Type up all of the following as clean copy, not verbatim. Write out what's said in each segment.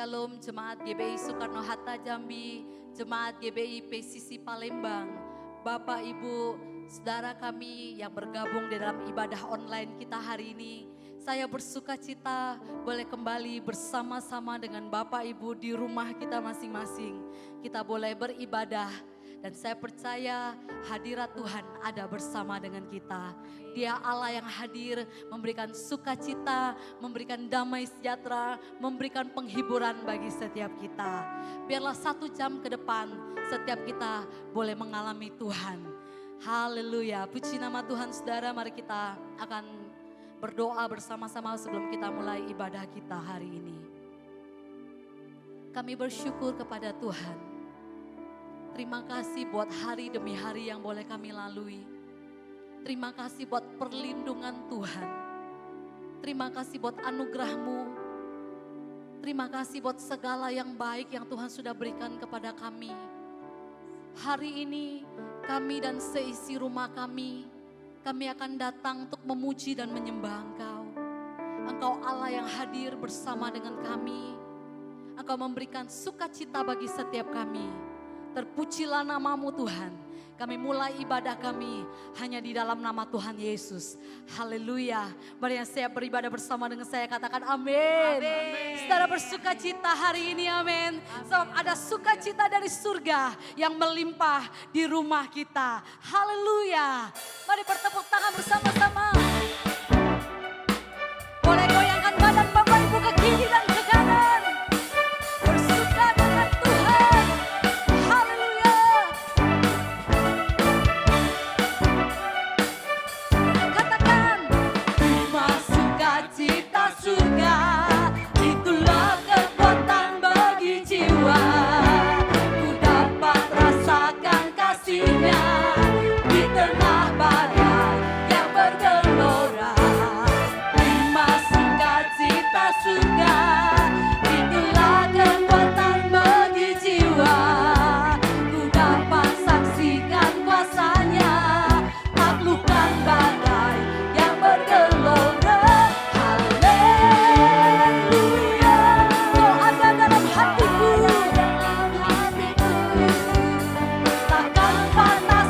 Shalom Jemaat GBI Soekarno-Hatta Jambi, Jemaat GBI PCC Palembang, Bapak Ibu, saudara kami yang bergabung di dalam ibadah online kita hari ini. Saya bersuka cita boleh kembali bersama-sama dengan Bapak Ibu di rumah kita masing-masing. Kita boleh beribadah dan saya percaya hadirat Tuhan ada bersama dengan kita. Dia Allah yang hadir, memberikan sukacita, memberikan damai sejahtera, memberikan penghiburan bagi setiap kita. Biarlah 1 jam ke depan setiap kita boleh mengalami Tuhan. Haleluya, puji nama Tuhan saudara. Mari kita akan berdoa bersama-sama sebelum kita mulai ibadah kita hari ini. Kami bersyukur kepada Tuhan. Terima kasih buat hari demi hari yang boleh kami lalui. Terima kasih buat perlindungan Tuhan. Terima kasih buat anugerah-Mu. Terima kasih buat segala yang baik yang Tuhan sudah berikan kepada kami. Hari ini kami dan seisi rumah kami akan datang untuk memuji dan menyembah Engkau. Engkau Allah yang hadir bersama dengan kami. Engkau memberikan sukacita bagi setiap kami. Terpujilah nama-Mu Tuhan. Kami mulai ibadah kami hanya di dalam nama Tuhan Yesus. Haleluya. Mari yang siap beribadah bersama dengan saya katakan amin. Saudara bersukacita hari ini amin. Sebab ada sukacita dari surga yang melimpah di rumah kita. Haleluya. Mari bertepuk tangan bersama-sama. Boleh goyangkan badan Bapak Ibu ke kiri dan ke kanan. Bersuka dengan Tuhan. Haleluya. Katakan, terima sukacita surga, itulah kekuatan bagi jiwa. Ku dapat rasakan kasih-Nya di tengah badai yang bergelora. Terima sukacita surga, itulah kekuatan bagi jiwa. Ku dapat saksikan kuasa-Nya, taklukkan badai yang bergelora. Haleluya. Kau ada dalam hatiku, takkan patah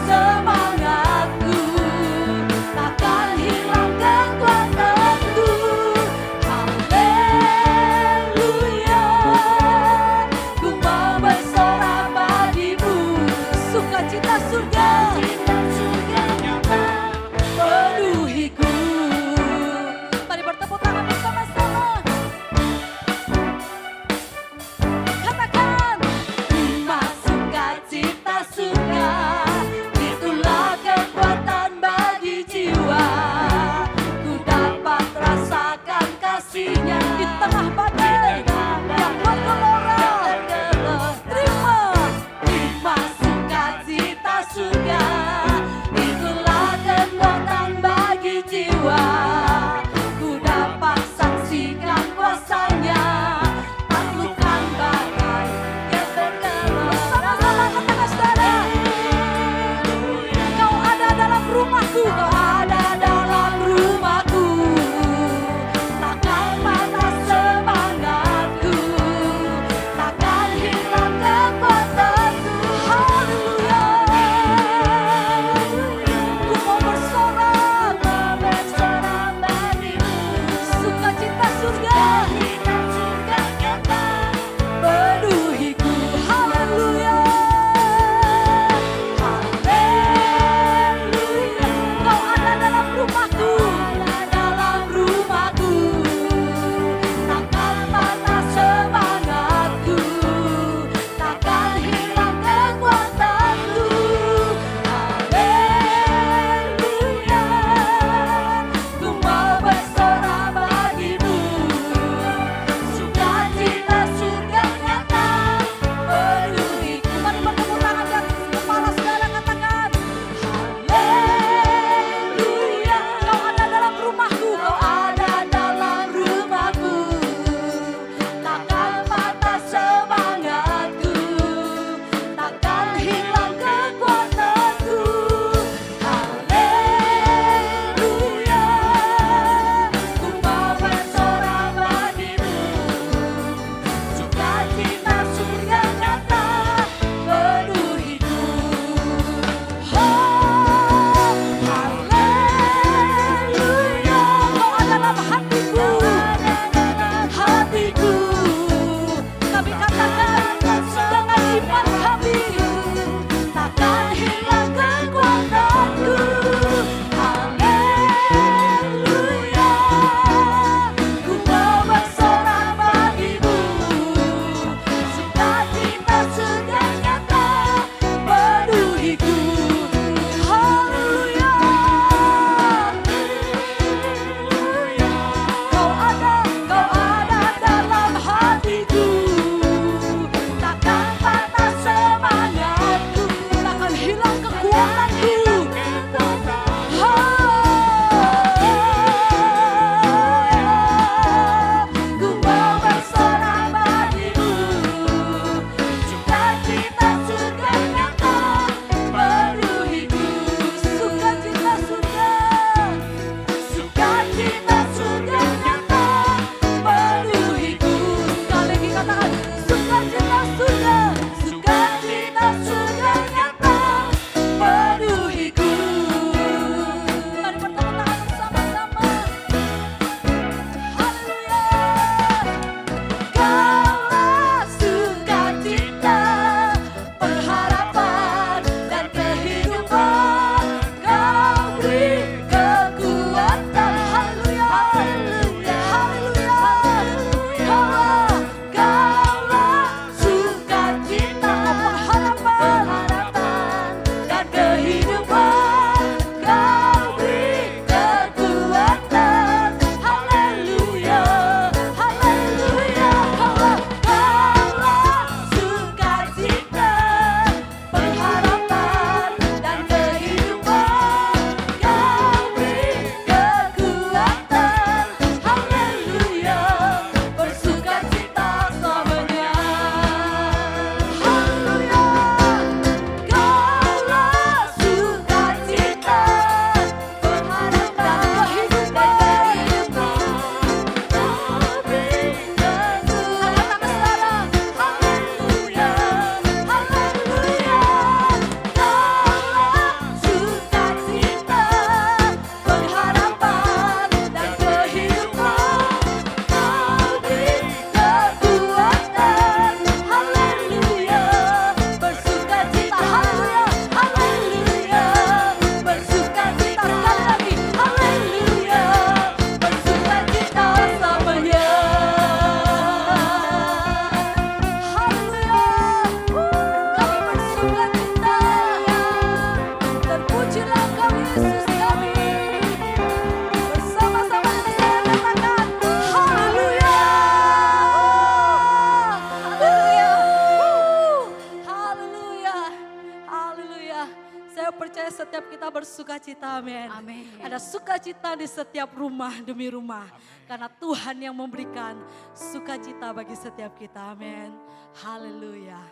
percaya setiap kita bersukacita, amin. Amin. Ada sukacita di setiap rumah demi rumah. Karena Tuhan yang memberikan sukacita bagi setiap kita, amin. Haleluya.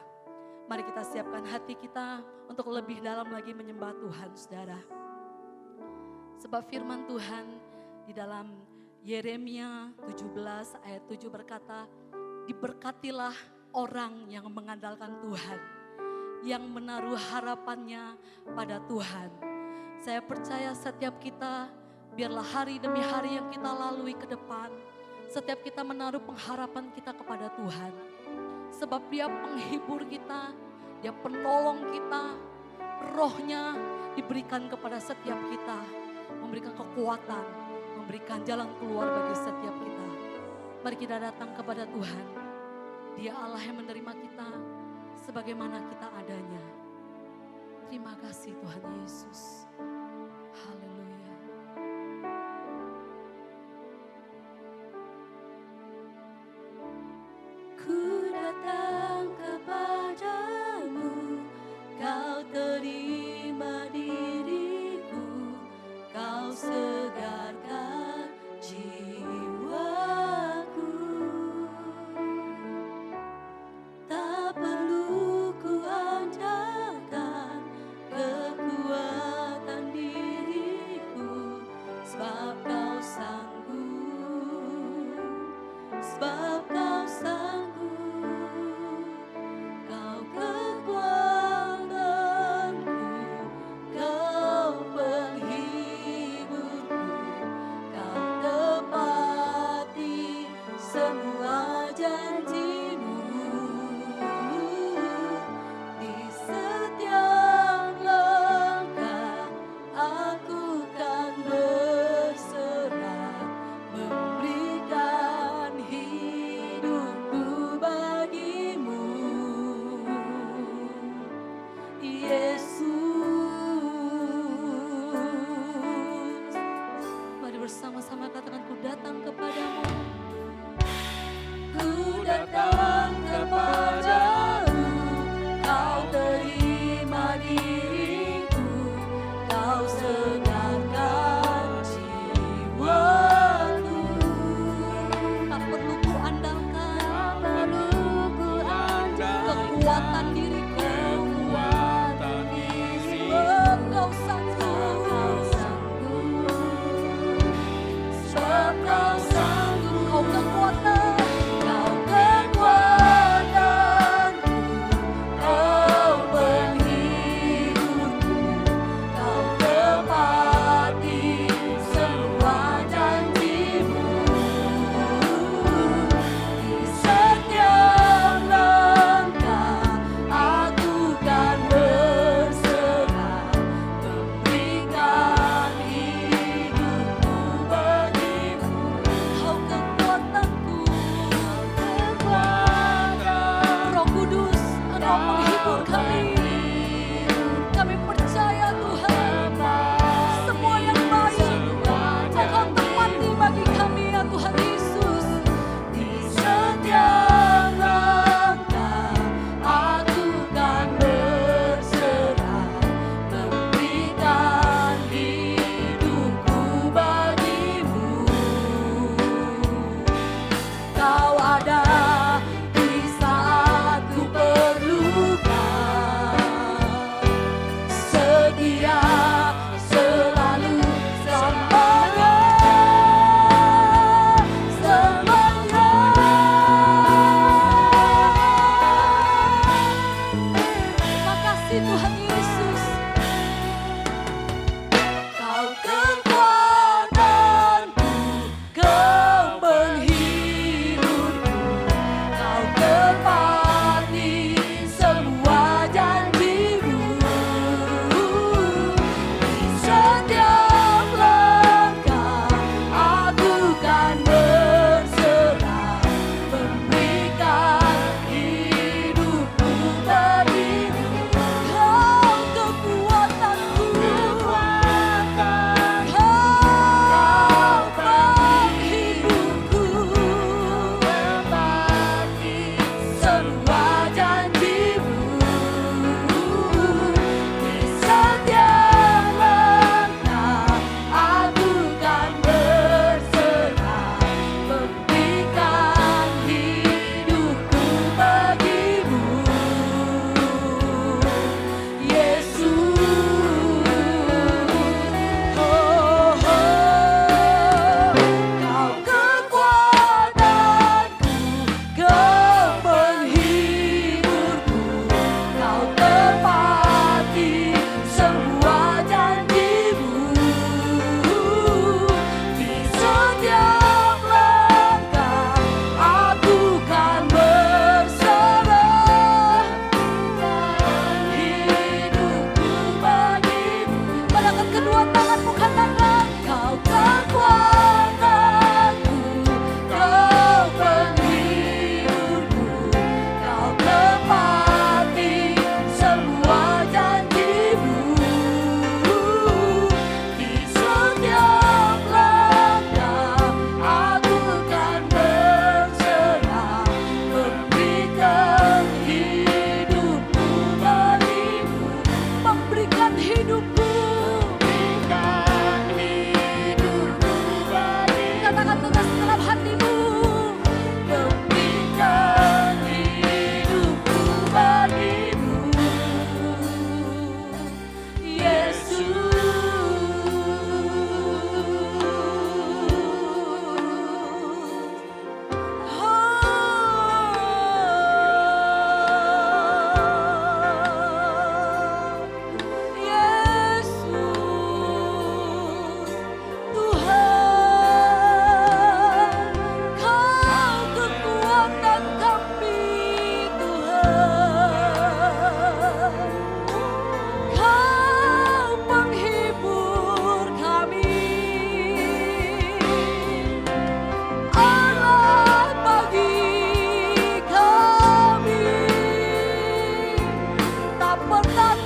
Mari kita siapkan hati kita untuk lebih dalam lagi menyembah Tuhan, saudara. Sebab firman Tuhan di dalam Yeremia 17 ayat 7 berkata, diberkatilah orang yang mengandalkan Tuhan, yang menaruh harapannya pada Tuhan. Saya percaya setiap kita, biarlah hari demi hari yang kita lalui ke depan, setiap kita menaruh pengharapan kita kepada Tuhan. Sebab Dia penghibur kita, Dia penolong kita, rohnya diberikan kepada setiap kita, memberikan kekuatan, memberikan jalan keluar bagi setiap kita. Mari kita datang kepada Tuhan. Dia Allah yang menerima kita sebagaimana kita adanya. Terima kasih Tuhan Yesus. Haleluya. Ku datang kepadamu, Kau terima diriku, Kau segarkan jiwaku. Tak perlu ku andalkan kekuatan diriku, sebab Kau sanggup, sebab Kau sanggup. Kau kekuatanku, Kau penghiburku, Kau tepati semua janjimu. Di setiap langkah aku kan berserah, memberikan hidupku bagimu, Yesus. Mari bersama-sama katakan, ku datang kepadamu. Ku datang kepadamu, Kau terima diriku, Kau segarkan jiwaku. Tak perlu ku andalkan Tak perlu ku andalkan kekuatan diriku, kekuatan diriku, sebab Kau sanggup. Kau sanggup, sebab Kau sanggup. Kau kekuatan, Kau kekuatanku, Kau penghiburku, Kau tepati semua janjimu. Di setiap langkah aku kan berserah, memberikan hidupku bagimu. Kau kekuatanku. Kekuatan Roh Kudus, Engkau menghibur kami. Kami percaya Tuhan, semua yang baik Engkau tempati bagi kami ya Tuhan Yesus. di setiap langkah aku kan berserah, memberikan hidupku bagimu. Kau ada di saat ku perlukan, setia selalu selamanya, selamanya. Terima kasih Tuhan Yesus. Kau kekuatanku, Kau penghiburku, Kau tepati semua janjimu. Di setiap langkah aku kan berserah, memberikan hidupku bagimu. Kau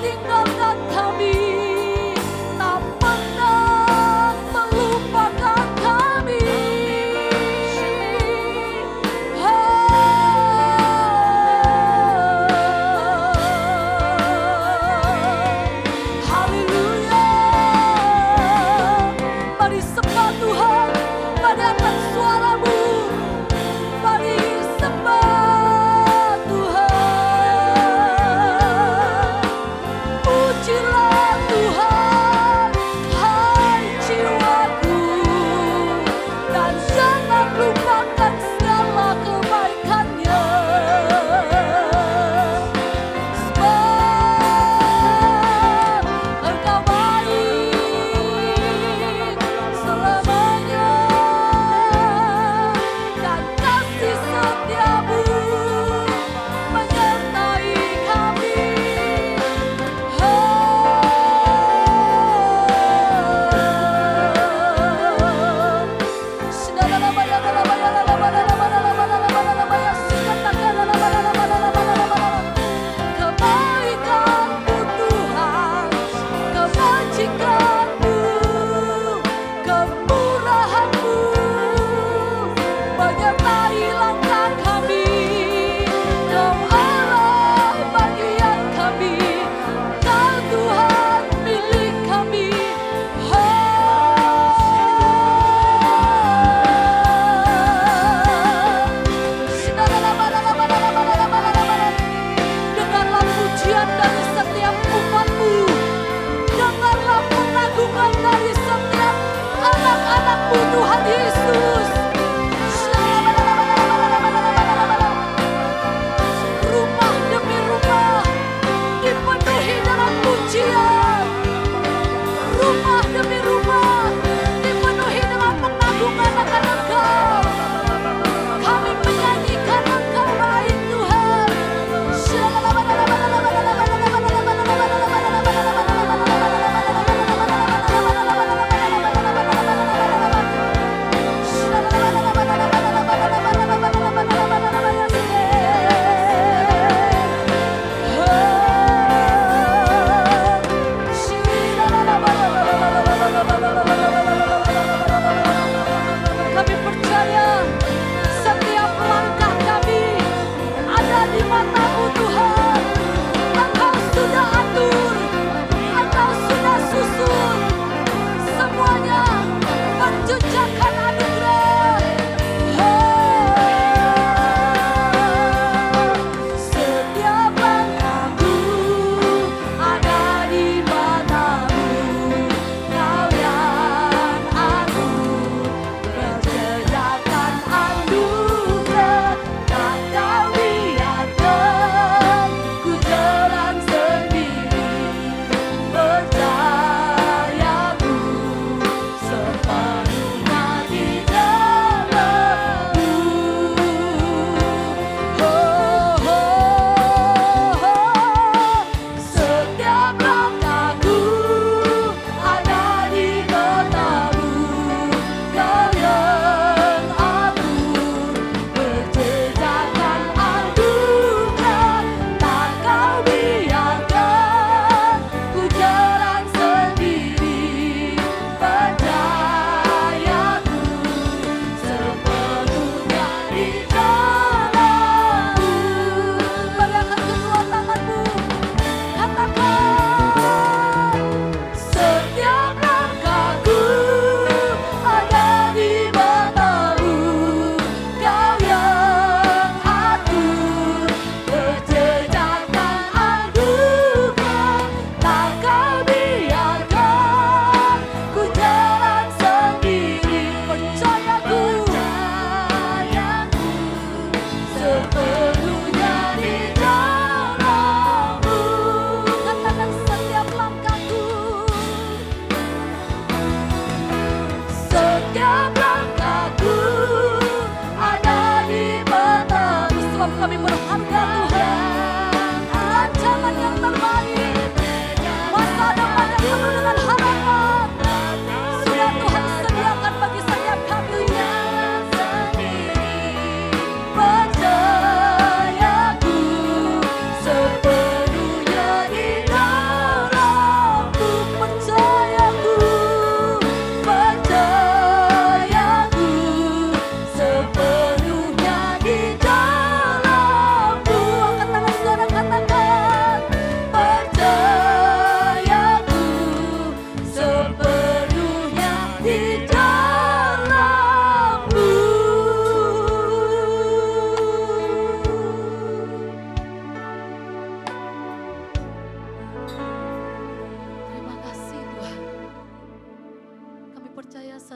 tinggalkan kami, tak pernah melupakan kami. Haleluya. Mari sembah Tuhan, mari angkat suaramu, mari sembah Tuhan.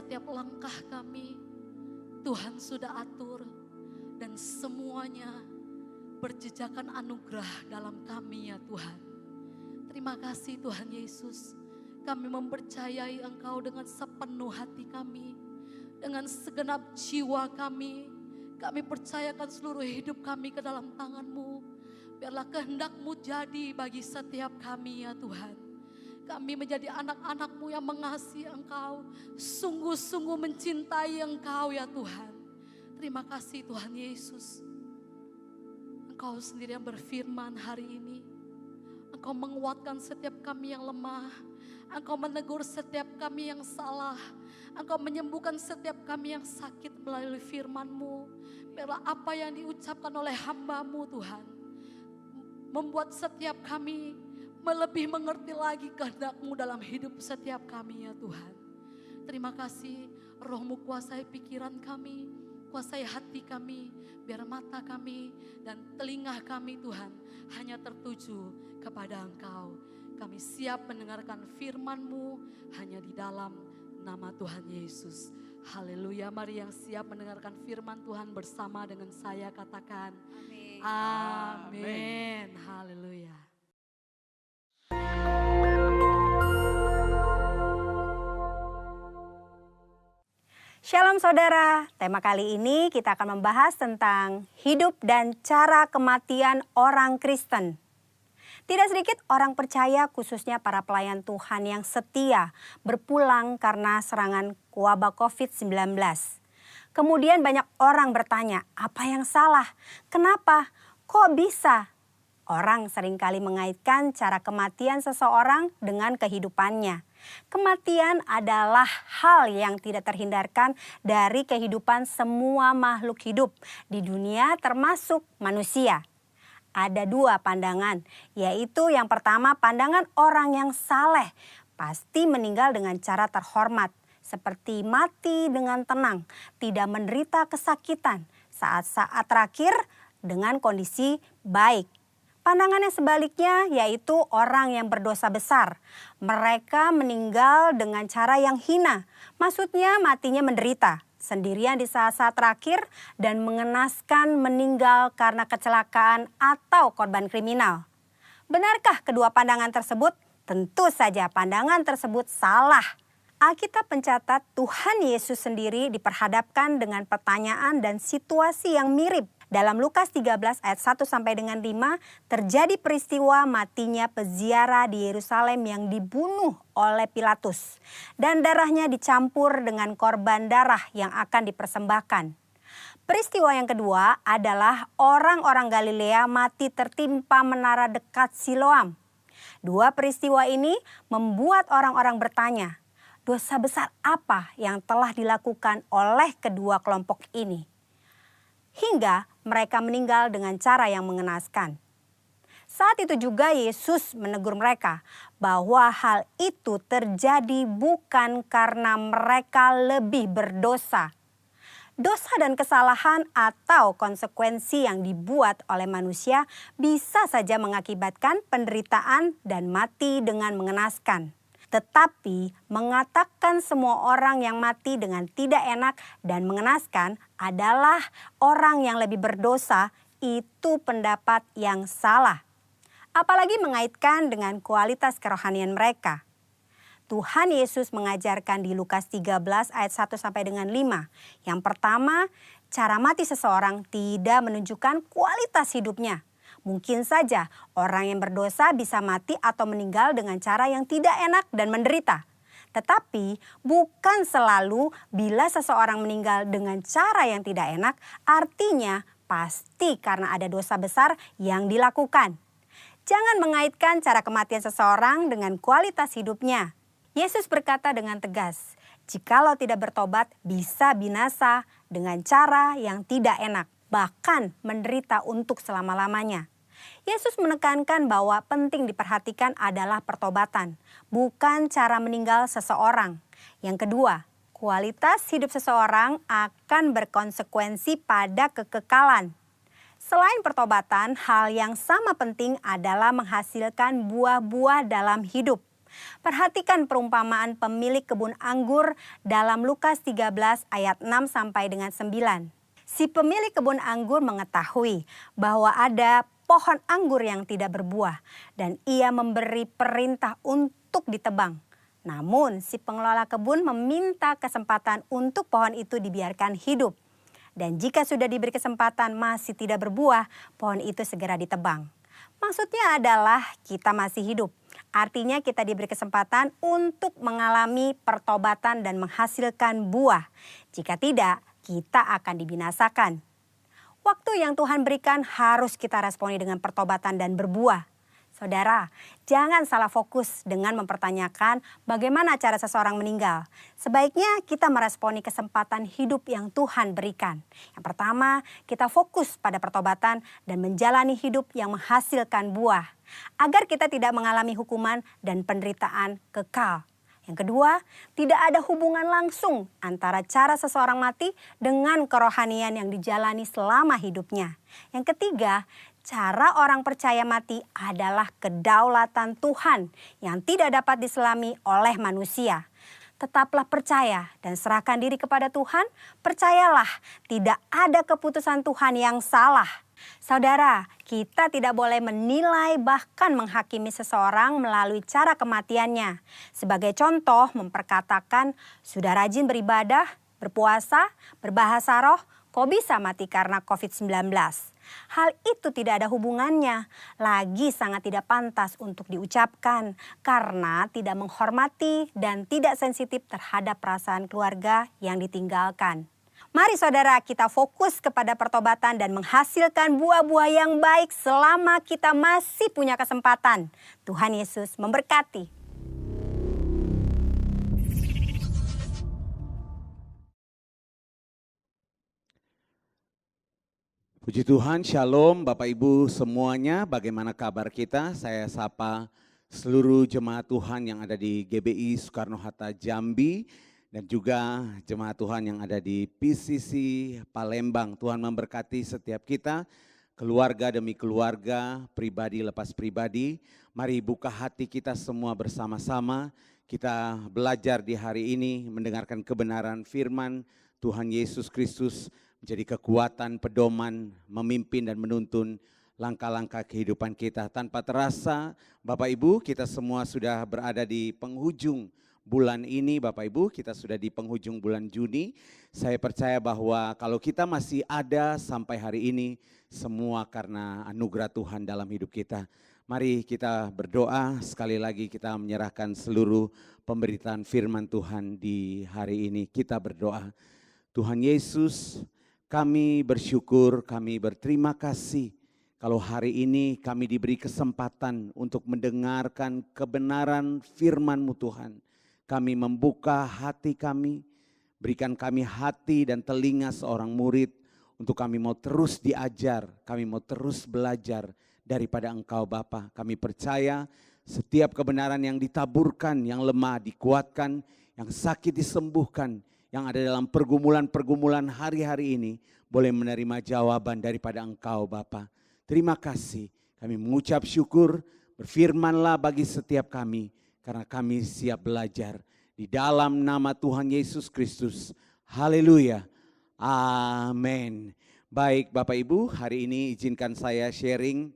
setiap langkah kami Tuhan sudah atur, dan semuanya berjejakan anugerah dalam kami ya Tuhan. Terima kasih Tuhan Yesus. Kami mempercayai Engkau dengan sepenuh hati kami, dengan segenap jiwa kami. Kami percayakan seluruh hidup kami ke dalam tangan-Mu. Biarlah kehendak-Mu jadi bagi setiap kami ya Tuhan. Kami menjadi anak-anak-Mu yang mengasihi Engkau, sungguh-sungguh mencintai Engkau ya Tuhan. Terima kasih Tuhan Yesus. Engkau sendiri yang berfirman hari ini. Engkau menguatkan setiap kami yang lemah. Engkau menegur setiap kami yang salah. Engkau menyembuhkan setiap kami yang sakit melalui firman-Mu. Biarlah apa yang diucapkan oleh hamba-Mu Tuhan membuat setiap kami lebih mengerti lagi kehendak-Mu dalam hidup setiap kami ya Tuhan. Terima kasih Roh-Mu kuasai pikiran kami, kuasai hati kami, biar mata kami dan telinga kami Tuhan hanya tertuju kepada Engkau. Kami siap mendengarkan firman-Mu hanya di dalam nama Tuhan Yesus. Haleluya, mari yang siap mendengarkan firman Tuhan bersama dengan saya katakan amin. Amin. Haleluya. Shalom saudara, tema kali ini kita akan membahas tentang hidup dan cara kematian orang Kristen. Tidak sedikit orang percaya khususnya para pelayan Tuhan yang setia berpulang karena serangan wabah COVID-19. Kemudian banyak orang bertanya, apa yang salah? Kenapa? Kok bisa? Orang seringkali mengaitkan cara kematian seseorang dengan kehidupannya. Kematian adalah hal yang tidak terhindarkan dari kehidupan semua makhluk hidup di dunia termasuk manusia. Ada dua pandangan, yaitu yang pertama pandangan orang yang saleh pasti meninggal dengan cara terhormat, seperti mati dengan tenang, tidak menderita kesakitan, saat-saat terakhir dengan kondisi baik. Pandangan yang sebaliknya yaitu orang yang berdosa besar. Mereka meninggal dengan cara yang hina. Maksudnya matinya menderita sendirian di saat-saat terakhir dan mengenaskan meninggal karena kecelakaan atau korban kriminal. Benarkah kedua pandangan tersebut? Tentu saja pandangan tersebut salah. Alkitab mencatat Tuhan Yesus sendiri diperhadapkan dengan pertanyaan dan situasi yang mirip. Dalam Lukas 13 ayat 1 sampai dengan 5 terjadi peristiwa matinya peziarah di Yerusalem yang dibunuh oleh Pilatus. Dan darahnya dicampur dengan korban darah yang akan dipersembahkan. Peristiwa yang kedua adalah orang-orang Galilea mati tertimpa menara dekat Siloam. Dua peristiwa ini membuat orang-orang bertanya, dosa besar apa yang telah dilakukan oleh kedua kelompok ini? Hingga mereka meninggal dengan cara yang mengenaskan. Saat itu juga Yesus menegur mereka bahwa hal itu terjadi bukan karena mereka lebih berdosa. Dosa dan kesalahan atau konsekuensi yang dibuat oleh manusia bisa saja mengakibatkan penderitaan dan mati dengan mengenaskan. Tetapi mengatakan semua orang yang mati dengan tidak enak dan mengenaskan adalah orang yang lebih berdosa, itu pendapat yang salah. Apalagi mengaitkan dengan kualitas kerohanian mereka. Tuhan Yesus mengajarkan di Lukas 13 ayat 1 sampai dengan 5. Yang pertama, cara mati seseorang tidak menunjukkan kualitas hidupnya. Mungkin saja orang yang berdosa bisa mati atau meninggal dengan cara yang tidak enak dan menderita. Tetapi bukan selalu bila seseorang meninggal dengan cara yang tidak enak, artinya pasti karena ada dosa besar yang dilakukan. Jangan mengaitkan cara kematian seseorang dengan kualitas hidupnya. Yesus berkata dengan tegas, jikalau tidak bertobat bisa binasa dengan cara yang tidak enak, bahkan menderita untuk selama-lamanya. Yesus menekankan bahwa penting diperhatikan adalah pertobatan, bukan cara meninggal seseorang. Yang kedua, kualitas hidup seseorang akan berkonsekuensi pada kekekalan. Selain pertobatan, hal yang sama penting adalah menghasilkan buah-buah dalam hidup. Perhatikan perumpamaan pemilik kebun anggur dalam Lukas 13 ayat 6 sampai dengan 9. Si pemilik kebun anggur mengetahui bahwa ada pohon anggur yang tidak berbuah dan ia memberi perintah untuk ditebang. Namun si pengelola kebun meminta kesempatan untuk pohon itu dibiarkan hidup. Dan jika sudah diberi kesempatan masih tidak berbuah, pohon itu segera ditebang. Maksudnya adalah kita masih hidup. Artinya kita diberi kesempatan untuk mengalami pertobatan dan menghasilkan buah. Jika tidak, kita akan dibinasakan. Waktu yang Tuhan berikan harus kita responi dengan pertobatan dan berbuah. Saudara, jangan salah fokus dengan mempertanyakan bagaimana cara seseorang meninggal. Sebaiknya kita meresponi kesempatan hidup yang Tuhan berikan. Yang pertama, kita fokus pada pertobatan dan menjalani hidup yang menghasilkan buah, agar kita tidak mengalami hukuman dan penderitaan kekal. Yang kedua, tidak ada hubungan langsung antara cara seseorang mati dengan kerohanian yang dijalani selama hidupnya. Yang ketiga, cara orang percaya mati adalah kedaulatan Tuhan yang tidak dapat diselami oleh manusia. Tetaplah percaya dan serahkan diri kepada Tuhan. Percayalah, tidak ada keputusan Tuhan yang salah. Saudara, kita tidak boleh menilai bahkan menghakimi seseorang melalui cara kematiannya. Sebagai contoh, memperkatakan sudah rajin beribadah, berpuasa, berbahasa roh, kok bisa mati karena COVID-19? Hal itu tidak ada hubungannya, lagi sangat tidak pantas untuk diucapkan karena tidak menghormati dan tidak sensitif terhadap perasaan keluarga yang ditinggalkan. Mari saudara, kita fokus kepada pertobatan dan menghasilkan buah-buah yang baik selama kita masih punya kesempatan. Tuhan Yesus memberkati. Puji Tuhan, Shalom Bapak Ibu semuanya, bagaimana kabar kita? Saya sapa seluruh jemaat Tuhan yang ada di GBI Soekarno-Hatta Jambi dan juga jemaat Tuhan yang ada di PCC Palembang. Tuhan memberkati setiap kita, keluarga demi keluarga, pribadi lepas pribadi. Mari buka hati kita semua bersama-sama, kita belajar di hari ini mendengarkan kebenaran firman Tuhan Yesus Kristus, menjadi kekuatan, pedoman, memimpin dan menuntun langkah-langkah kehidupan kita. Tanpa terasa, Bapak Ibu, kita semua sudah berada di penghujung bulan ini. Bapak Ibu, kita sudah di penghujung bulan Juni. Saya percaya bahwa kalau kita masih ada sampai hari ini, semua karena anugerah Tuhan dalam hidup kita. Mari kita berdoa, sekali lagi kita menyerahkan seluruh pemberitaan firman Tuhan di hari ini. Kita berdoa. Tuhan Yesus, kami bersyukur, kami berterima kasih kalau hari ini kami diberi kesempatan untuk mendengarkan kebenaran firman-Mu Tuhan. Kami membuka hati kami, berikan kami hati dan telinga seorang murid untuk kami mau terus diajar, kami mau terus belajar daripada Engkau Bapa. Kami percaya setiap kebenaran yang ditaburkan, yang lemah dikuatkan, yang sakit disembuhkan, yang ada dalam pergumulan-pergumulan hari-hari ini boleh menerima jawaban daripada Engkau Bapa. Terima kasih, kami mengucap syukur, berfirmanlah bagi setiap kami karena kami siap belajar di dalam nama Tuhan Yesus Kristus. Haleluya, amin. Baik Bapak Ibu, hari ini izinkan saya sharing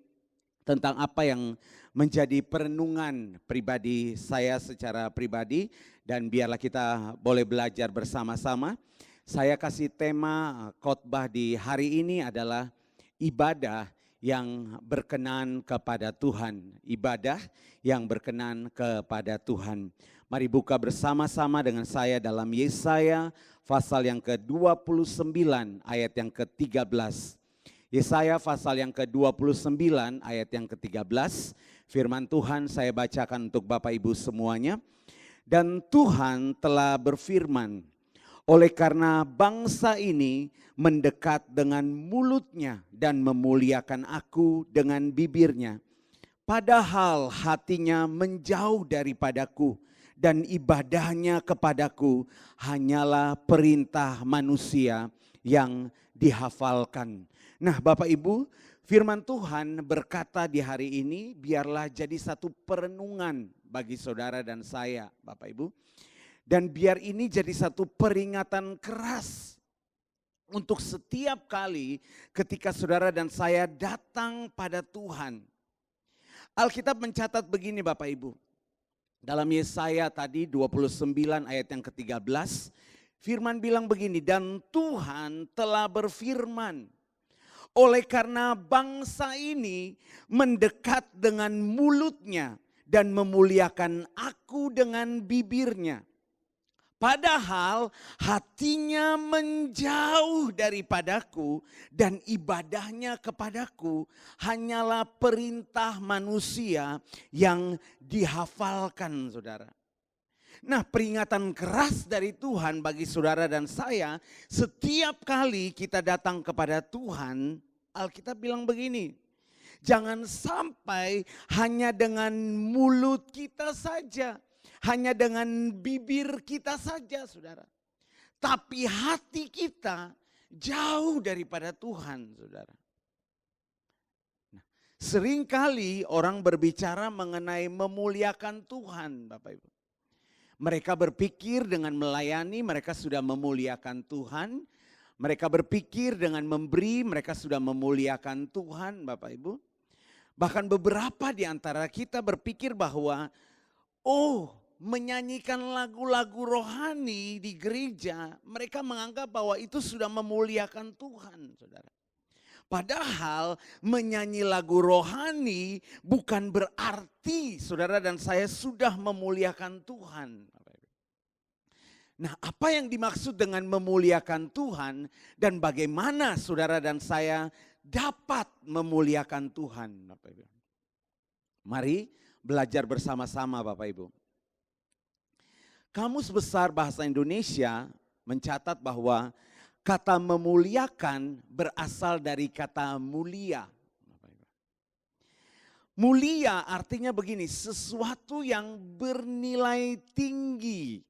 tentang apa yang menjadi perenungan pribadi saya secara pribadi. Dan biarlah kita boleh belajar bersama-sama. Saya kasih tema khotbah di hari ini adalah ibadah yang berkenan kepada Tuhan. Ibadah yang berkenan kepada Tuhan. Mari buka bersama-sama dengan saya dalam Yesaya pasal yang ke-29 ayat yang ke-13. Yesaya pasal yang ke-29 ayat yang ke-13. Firman Tuhan saya bacakan untuk Bapak Ibu semuanya. Dan Tuhan telah berfirman, oleh karena bangsa ini mendekat dengan mulutnya dan memuliakan aku dengan bibirnya, padahal hatinya menjauh daripadaku dan ibadahnya kepadaku hanyalah perintah manusia yang dihafalkan. Nah Bapak Ibu, firman Tuhan berkata di hari ini biarlah jadi satu perenungan bagi saudara dan saya, Bapak Ibu. Dan biar ini jadi satu peringatan keras untuk setiap kali ketika saudara dan saya datang pada Tuhan. Alkitab mencatat begini Bapak Ibu. Dalam Yesaya tadi 29 ayat yang ke-13, firman bilang begini, dan Tuhan telah berfirman, oleh karena bangsa ini mendekat dengan mulutnya dan memuliakan aku dengan bibirnya. Padahal hatinya menjauh daripadaku dan ibadahnya kepadaku hanyalah perintah manusia yang dihafalkan, saudara. Nah, peringatan keras dari Tuhan bagi saudara dan saya, setiap kali kita datang kepada Tuhan, Alkitab bilang begini, jangan sampai hanya dengan mulut kita saja, hanya dengan bibir kita saja, saudara. Tapi hati kita jauh daripada Tuhan, saudara. Nah, seringkali orang berbicara mengenai memuliakan Tuhan, Bapak Ibu. Mereka berpikir dengan melayani, mereka sudah memuliakan Tuhan. Mereka berpikir dengan memberi, mereka sudah memuliakan Tuhan, Bapak Ibu. Bahkan beberapa di antara kita berpikir bahwa, menyanyikan lagu-lagu rohani di gereja, mereka menganggap bahwa itu sudah memuliakan Tuhan, saudara. Padahal menyanyi lagu rohani bukan berarti saudara dan saya sudah memuliakan Tuhan. Nah, apa yang dimaksud dengan memuliakan Tuhan dan bagaimana saudara dan saya dapat memuliakan Tuhan? Mari belajar bersama-sama Bapak Ibu. Kamus Besar Bahasa Indonesia mencatat bahwa kata memuliakan berasal dari kata mulia. Mulia artinya begini, sesuatu yang bernilai tinggi.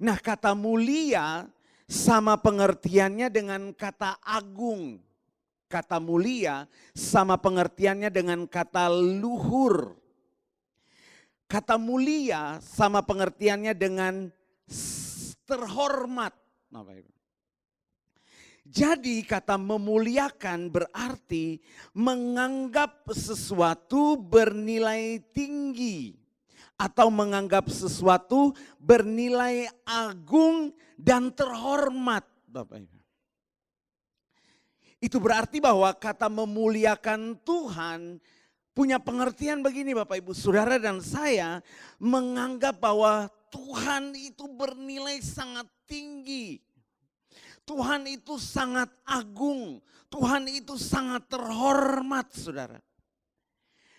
Nah, kata mulia sama pengertiannya dengan kata agung. Kata mulia sama pengertiannya dengan kata luhur. Kata mulia sama pengertiannya dengan terhormat. Jadi kata memuliakan berarti menganggap sesuatu bernilai tinggi atau menganggap sesuatu bernilai agung dan terhormat, Bapak Ibu. Itu berarti bahwa kata memuliakan Tuhan punya pengertian begini Bapak Ibu, saudara dan saya menganggap bahwa Tuhan itu bernilai sangat tinggi. Tuhan itu sangat agung. Tuhan itu sangat terhormat, saudara.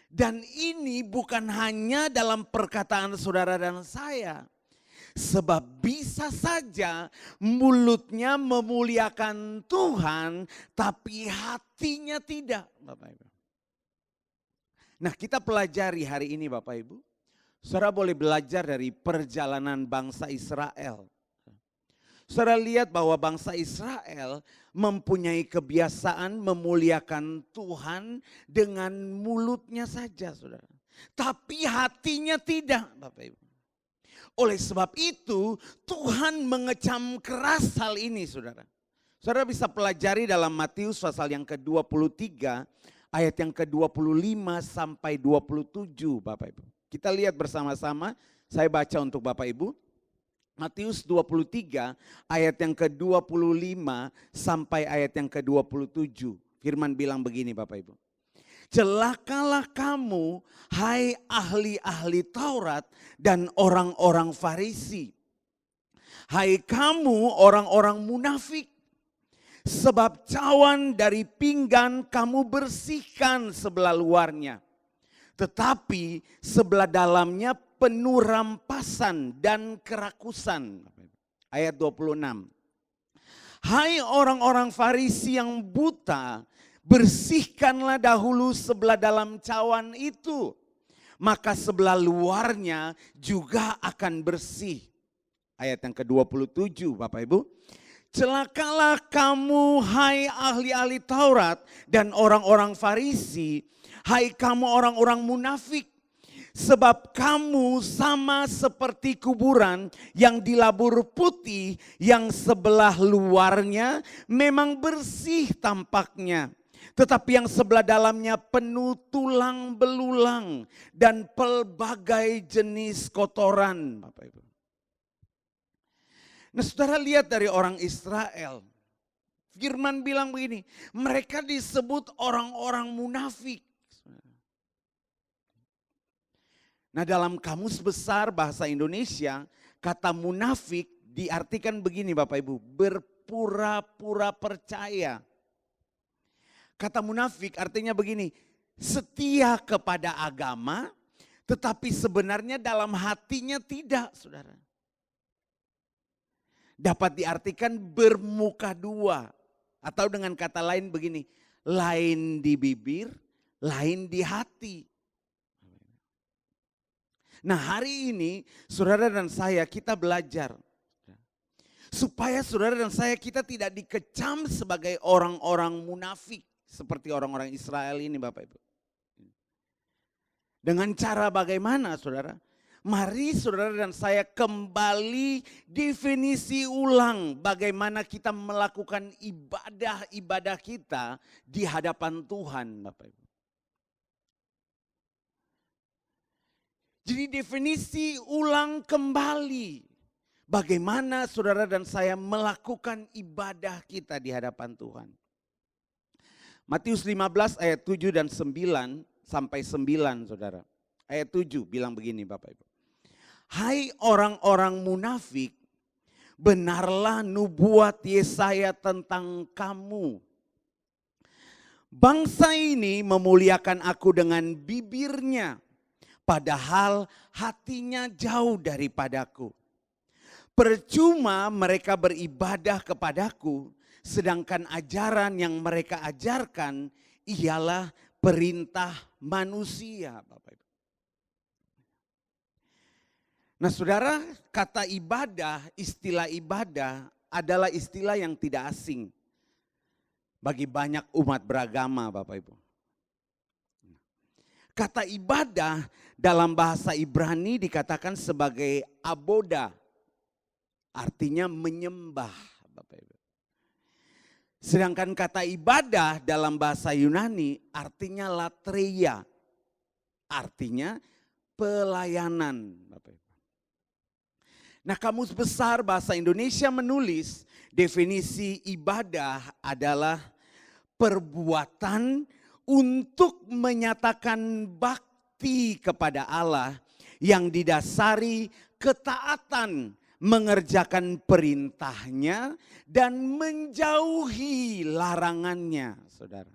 Dan ini bukan hanya dalam perkataan saudara dan saya. Sebab bisa saja mulutnya memuliakan Tuhan, tapi hatinya tidak, Bapak Ibu. Nah, kita pelajari hari ini Bapak Ibu. Saudara boleh belajar dari perjalanan bangsa Israel. Saudara lihat bahwa bangsa Israel mempunyai kebiasaan memuliakan Tuhan dengan mulutnya saja, saudara. Tapi hatinya tidak, Bapak Ibu. Oleh sebab itu Tuhan mengecam keras hal ini, saudara. Saudara bisa pelajari dalam Matius pasal yang ke-23 ayat yang ke-25 sampai 27, Bapak Ibu. Kita lihat bersama-sama, saya baca untuk Bapak Ibu. Matius 23 ayat yang ke-25 sampai ayat yang ke-27. Firman bilang begini Bapak Ibu. Celakalah kamu, hai ahli-ahli Taurat dan orang-orang Farisi. Hai kamu orang-orang munafik. Sebab cawan dari pinggan kamu bersihkan sebelah luarnya. Tetapi sebelah dalamnya penuh rampasan dan kerakusan. Ayat 26. Hai orang-orang Farisi yang buta, bersihkanlah dahulu sebelah dalam cawan itu, maka sebelah luarnya juga akan bersih. Ayat yang ke-27 Bapak Ibu. Celakalah kamu hai ahli-ahli Taurat dan orang-orang Farisi, Hai kamu orang-orang munafik, sebab kamu sama seperti kuburan yang dilabur putih, yang sebelah luarnya memang bersih tampaknya, tetapi yang sebelah dalamnya penuh tulang belulang dan pelbagai jenis kotoran. Bapak Ibu. Nah, saudara lihat dari orang Israel. Firman bilang begini, mereka disebut orang-orang munafik. Nah, dalam Kamus Besar Bahasa Indonesia, kata munafik diartikan begini Bapak Ibu, berpura-pura percaya. Kata munafik artinya begini, setia kepada agama, tetapi sebenarnya dalam hatinya tidak, saudara. Dapat diartikan bermuka dua. Atau dengan kata lain begini, lain di bibir, lain di hati. Nah, hari ini saudara dan saya kita belajar. Supaya saudara dan saya kita tidak dikecam sebagai orang-orang munafik. Seperti orang-orang Israel ini Bapak Ibu. Dengan cara bagaimana saudara? Mari saudara dan saya kembali definisi ulang bagaimana kita melakukan ibadah-ibadah kita di hadapan Tuhan Bapak Ibu. Jadi definisi ulang kembali bagaimana saudara dan saya melakukan ibadah kita di hadapan Tuhan. Matius 15 ayat 7 dan 9 sampai 9 saudara. Ayat 7 bilang begini Bapak Ibu. Hai orang-orang munafik, benarlah nubuat Yesaya tentang kamu. Bangsa ini memuliakan aku dengan bibirnya, padahal hatinya jauh daripadaku. Percuma mereka beribadah kepadaku, sedangkan ajaran yang mereka ajarkan ialah perintah manusia. Bapak Ibu. Nah saudara, kata ibadah, istilah ibadah adalah istilah yang tidak asing bagi banyak umat beragama Bapak Ibu. Kata ibadah dalam bahasa Ibrani dikatakan sebagai aboda, artinya menyembah Bapak Ibu. Sedangkan kata ibadah dalam bahasa Yunani artinya latreia, artinya pelayanan Bapak Ibu. Nah, Kamus Besar Bahasa Indonesia menulis definisi ibadah adalah perbuatan untuk menyatakan bakti kepada Allah yang didasari ketaatan mengerjakan perintahnya dan menjauhi larangannya, saudara.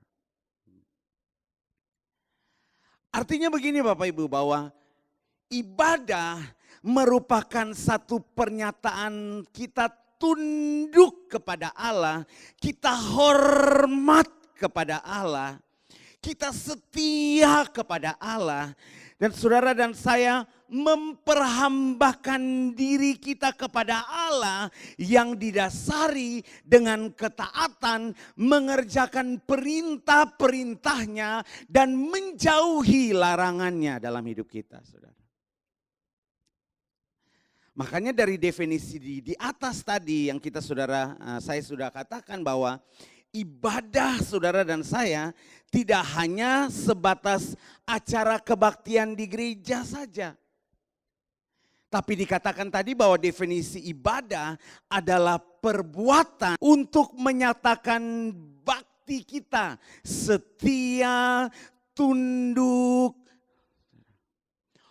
Artinya begini Bapak Ibu, bahwa ibadah merupakan satu pernyataan kita tunduk kepada Allah, kita hormat kepada Allah, kita setia kepada Allah. Dan saudara dan saya memperhambakan diri kita kepada Allah yang didasari dengan ketaatan mengerjakan perintah-perintahnya dan menjauhi larangannya dalam hidup kita, saudara. Makanya dari definisi di atas tadi yang saya sudah katakan bahwa ibadah saudara dan saya tidak hanya sebatas acara kebaktian di gereja saja. Tapi dikatakan tadi bahwa definisi ibadah adalah perbuatan untuk menyatakan bakti kita, setia, tunduk,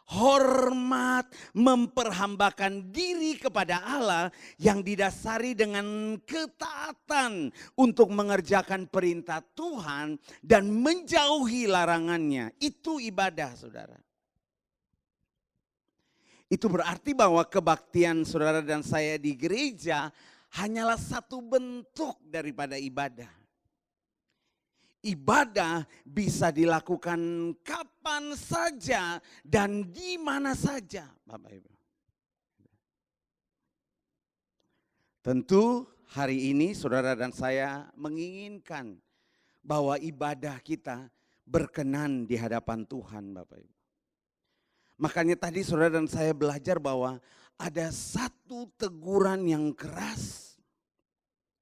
hormat, memperhambakan diri kepada Allah yang didasari dengan ketaatan untuk mengerjakan perintah Tuhan dan menjauhi larangannya. Itu ibadah, saudara. Itu berarti bahwa kebaktian saudara dan saya di gereja hanyalah satu bentuk daripada ibadah. Ibadah bisa dilakukan kapan saja dan di mana saja, Bapak Ibu. Tentu hari ini saudara dan saya menginginkan bahwa ibadah kita berkenan di hadapan Tuhan Bapak Ibu. Makanya tadi saudara dan saya belajar bahwa ada satu teguran yang keras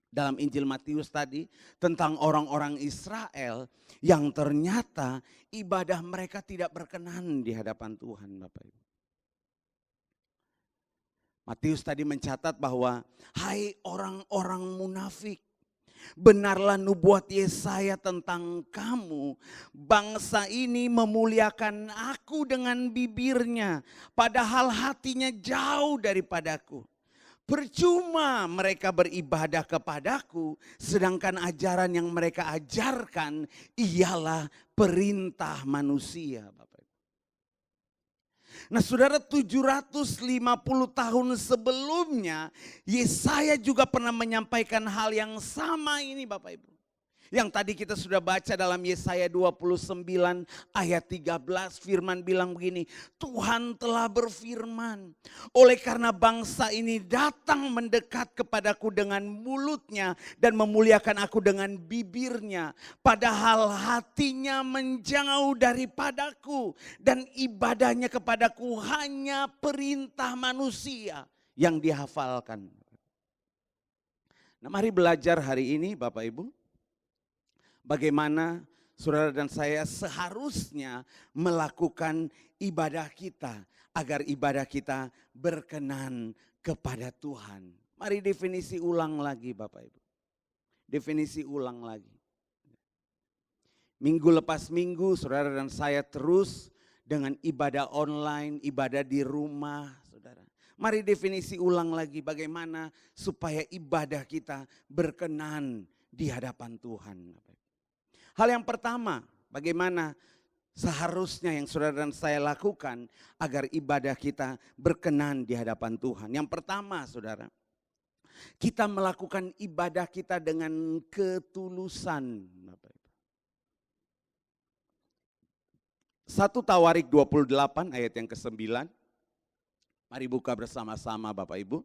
dalam Injil Matius tadi tentang orang-orang Israel yang ternyata ibadah mereka tidak berkenan di hadapan Tuhan Bapak Ibu. Matius tadi mencatat bahwa hai orang-orang munafik, benarlah nubuat Yesaya tentang kamu. Bangsa ini memuliakan aku dengan bibirnya, padahal hatinya jauh daripadaku. Percuma mereka beribadah kepadaku, sedangkan ajaran yang mereka ajarkan ialah perintah manusia. Nah saudara, 750 tahun sebelumnya Yesaya juga pernah menyampaikan hal yang sama ini Bapak Ibu. Yang tadi kita sudah baca dalam Yesaya 29 ayat 13, firman bilang begini, Tuhan telah berfirman, oleh karena bangsa ini datang mendekat kepadaku dengan mulutnya dan memuliakan aku dengan bibirnya, padahal hatinya menjauh daripadaku dan ibadahnya kepadaku hanya perintah manusia yang dihafalkan. Nah mari belajar hari ini Bapak Ibu, bagaimana saudara dan saya seharusnya melakukan ibadah kita agar ibadah kita berkenan kepada Tuhan. Mari definisi ulang lagi Bapak Ibu. Definisi ulang lagi. Minggu lepas minggu saudara dan saya terus dengan ibadah online, ibadah di rumah saudara. Mari definisi ulang lagi bagaimana supaya ibadah kita berkenan di hadapan Tuhan. Hal yang pertama, bagaimana seharusnya yang saudara dan saya lakukan agar ibadah kita berkenan di hadapan Tuhan. Yang pertama saudara, kita melakukan ibadah kita dengan ketulusan. 1 Tawarik 28 ayat yang ke-9. Mari buka bersama-sama Bapak Ibu.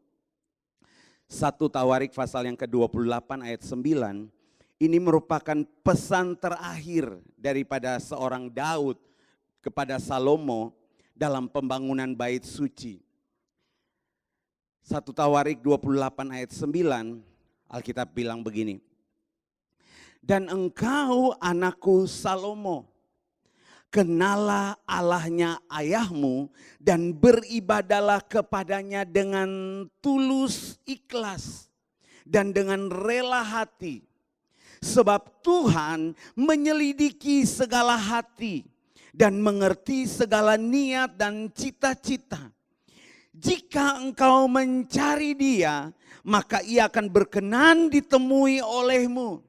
1 Tawarik pasal yang ke-28 ayat 9. Ini merupakan pesan terakhir daripada seorang Daud kepada Salomo dalam pembangunan bait suci. 1 Tawarik 28 ayat 9, Alkitab bilang begini. Dan engkau anakku Salomo, kenalah Allahnya ayahmu dan beribadalah kepadanya dengan tulus ikhlas dan dengan rela hati. Sebab Tuhan menyelidiki segala hati dan mengerti segala niat dan cita-cita. Jika engkau mencari Dia, maka Ia akan berkenan ditemui olehmu.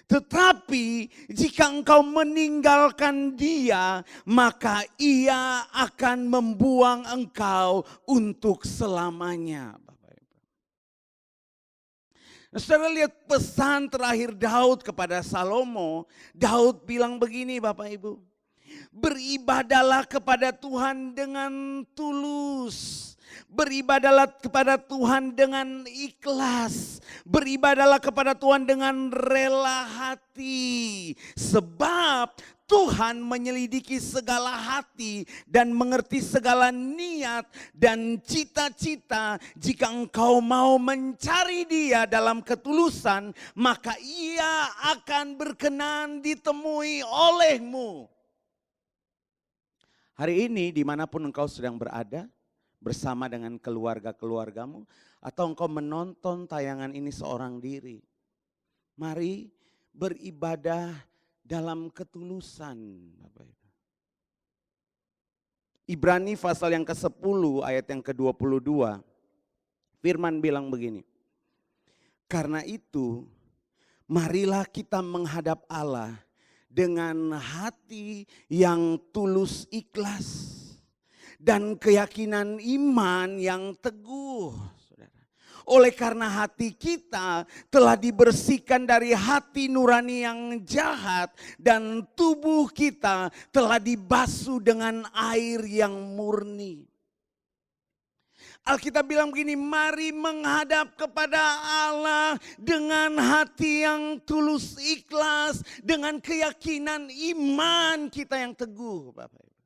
Tetapi jika engkau meninggalkan Dia, maka Ia akan membuang engkau untuk selamanya. Nah, saudara lihat pesan terakhir Daud kepada Salomo. Daud bilang begini Bapak Ibu. Beribadalah kepada Tuhan dengan tulus. Beribadalah kepada Tuhan dengan ikhlas. Beribadalah kepada Tuhan dengan rela hati. Sebab Tuhan menyelidiki segala hati dan mengerti segala niat dan cita-cita. Jika engkau mau mencari Dia dalam ketulusan, maka Ia akan berkenan ditemui olehmu. Hari ini dimanapun engkau sedang berada, bersama dengan keluarga-keluargamu, atau engkau menonton tayangan ini seorang diri, mari beribadah dalam ketulusan. Ibrani pasal yang ke-10 ayat yang ke-22. Firman bilang begini. Karena itu marilah kita menghadap Allah dengan hati yang tulus ikhlas dan keyakinan iman yang teguh. Oleh karena hati kita telah dibersihkan dari hati nurani yang jahat dan tubuh kita telah dibasuh dengan air yang murni. Alkitab bilang begini, mari menghadap kepada Allah dengan hati yang tulus ikhlas, dengan keyakinan iman kita yang teguh, Bapak Ibu.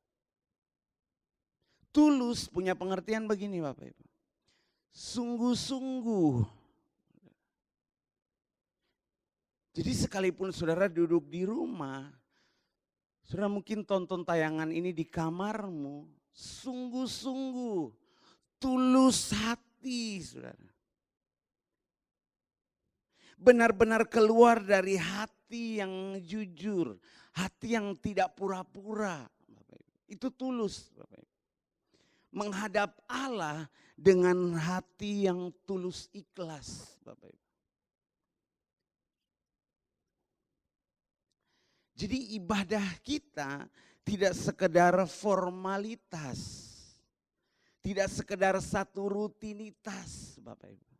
Tulus punya pengertian begini, Bapak Ibu. Sungguh-sungguh. Jadi sekalipun saudara duduk di rumah, saudara mungkin tonton tayangan ini di kamarmu, sungguh-sungguh. Tulus hati, saudara. Benar-benar keluar dari hati yang jujur, hati yang tidak pura-pura. Itu tulus, Bapak Ibu. Menghadap Allah dengan hati yang tulus ikhlas, Bapak Ibu. Jadi ibadah kita tidak sekedar formalitas. Tidak sekedar satu rutinitas, Bapak Ibu.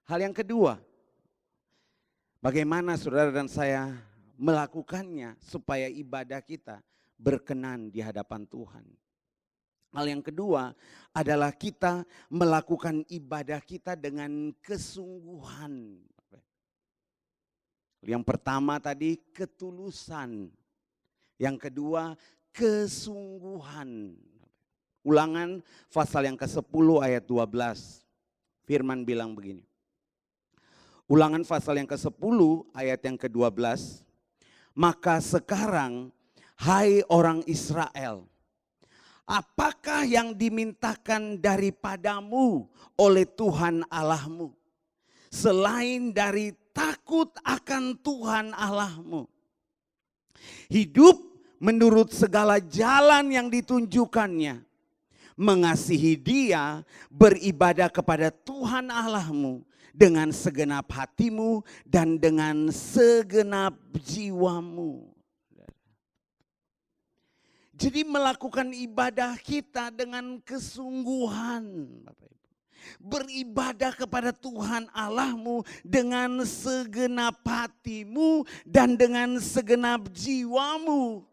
Hal yang kedua, bagaimana saudara dan saya melakukannya supaya ibadah kita berkenan di hadapan Tuhan. Hal yang kedua adalah kita melakukan ibadah kita dengan kesungguhan. Yang pertama tadi ketulusan, yang kedua kesungguhan. Ulangan pasal yang ke-10 ayat 12. Firman bilang begini. Ulangan pasal yang ke-10 ayat yang ke-12. Maka sekarang hai orang Israel, apakah yang dimintakan daripadamu oleh Tuhan Allahmu selain dari takut akan Tuhan Allahmu? Hidup menurut segala jalan yang ditunjukkannya, mengasihi Dia, beribadah kepada Tuhan Allahmu dengan segenap hatimu dan dengan segenap jiwamu. Jadi melakukan ibadah kita dengan kesungguhan, Bapak Ibu. Beribadah kepada Tuhan Allahmu dengan segenap hatimu dan dengan segenap jiwamu.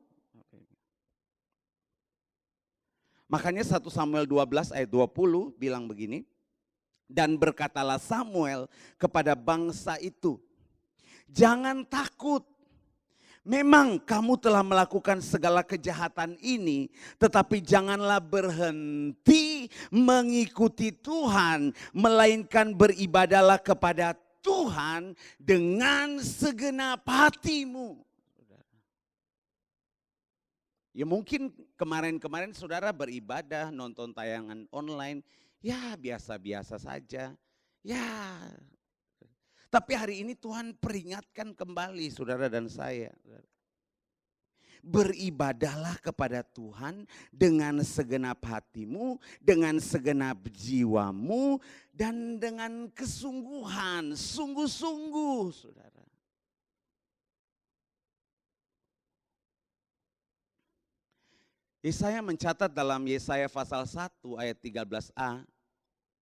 Makanya 1 Samuel 12 ayat 20 bilang begini. Dan berkatalah Samuel kepada bangsa itu, jangan takut. Memang kamu telah melakukan segala kejahatan ini, tetapi janganlah berhenti mengikuti Tuhan, melainkan beribadahlah kepada Tuhan dengan segenap hatimu. Ya mungkin kemarin-kemarin saudara beribadah, nonton tayangan online, ya biasa-biasa saja. Ya, tapi hari ini Tuhan peringatkan kembali saudara dan saya. Beribadahlah kepada Tuhan dengan segenap hatimu, dengan segenap jiwamu, dan dengan kesungguhan, sungguh-sungguh saudara. Yesaya mencatat dalam Yesaya pasal 1 ayat 13a,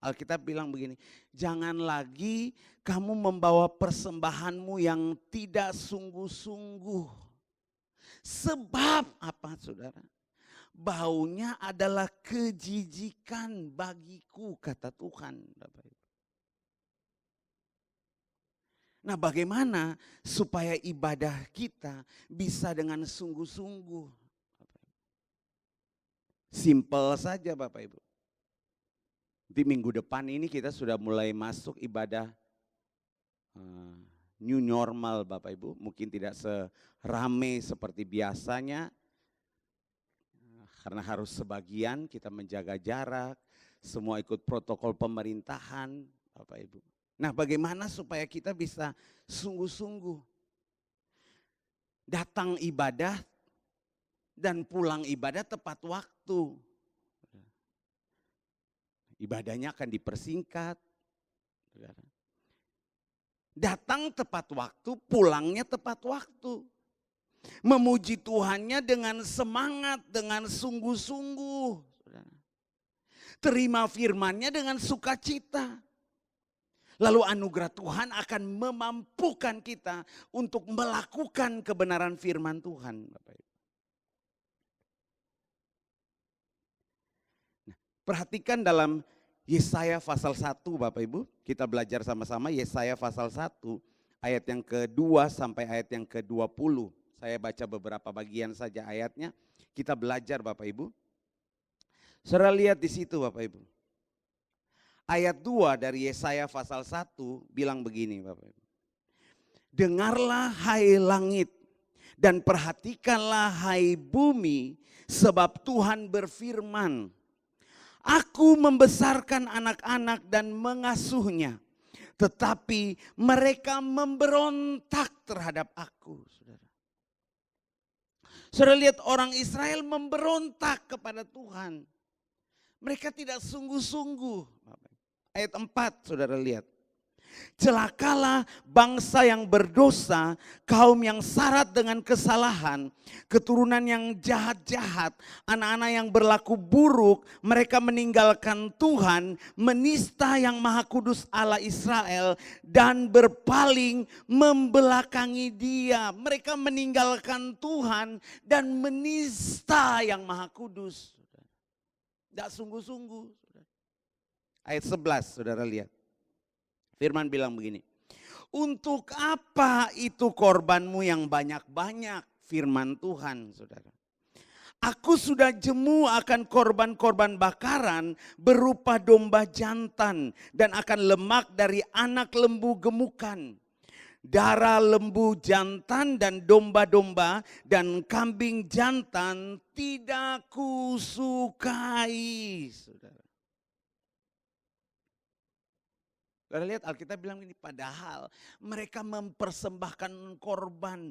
Alkitab bilang begini, jangan lagi kamu membawa persembahanmu yang tidak sungguh-sungguh. Sebab apa saudara? Baunya adalah kejijikan bagiku, kata Tuhan. Nah bagaimana supaya ibadah kita bisa dengan sungguh-sungguh? Simple saja Bapak Ibu. Di minggu depan ini kita sudah mulai masuk ibadah new normal Bapak Ibu. Mungkin tidak serame seperti biasanya. Karena harus sebagian kita menjaga jarak. Semua ikut protokol pemerintahan Bapak Ibu. Nah bagaimana supaya kita bisa sungguh-sungguh datang ibadah dan pulang ibadah tepat waktu. Ibadahnya akan dipersingkat. Datang tepat waktu, pulangnya tepat waktu. Memuji Tuhannya dengan semangat, dengan sungguh-sungguh. Terima firman-Nya dengan sukacita. Lalu anugerah Tuhan akan memampukan kita untuk melakukan kebenaran firman Tuhan. Bapak Ibu. Perhatikan dalam Yesaya pasal 1 Bapak Ibu, kita belajar sama-sama Yesaya pasal 1 ayat yang kedua sampai ayat yang ke-20. Saya baca beberapa bagian saja ayatnya, kita belajar Bapak Ibu. Saudara lihat di situ Bapak Ibu. Ayat 2 dari Yesaya pasal 1 bilang begini Bapak Ibu. Dengarlah hai langit dan perhatikanlah hai bumi, sebab Tuhan berfirman, Aku membesarkan anak-anak dan mengasuhnya, tetapi mereka memberontak terhadap aku. Saudara, saudara lihat orang Israel memberontak kepada Tuhan. Mereka tidak sungguh-sungguh. Ayat 4 saudara lihat. Celakalah bangsa yang berdosa, kaum yang syarat dengan kesalahan, keturunan yang jahat-jahat, anak-anak yang berlaku buruk, mereka meninggalkan Tuhan, menista yang Maha Kudus Allah Israel, dan berpaling membelakangi Dia. Mereka meninggalkan Tuhan dan menista yang Maha Kudus. Tidak sungguh-sungguh. Ayat 11 saudara lihat. Firman bilang begini, untuk apa itu korbanmu yang banyak-banyak, firman Tuhan saudara. Aku sudah jemu akan korban-korban bakaran berupa domba jantan dan akan lemak dari anak lembu gemukan. Darah lembu jantan dan domba-domba dan kambing jantan tidak kusukai, saudara. Saudara lihat Alkitab bilang ini, padahal mereka mempersembahkan korban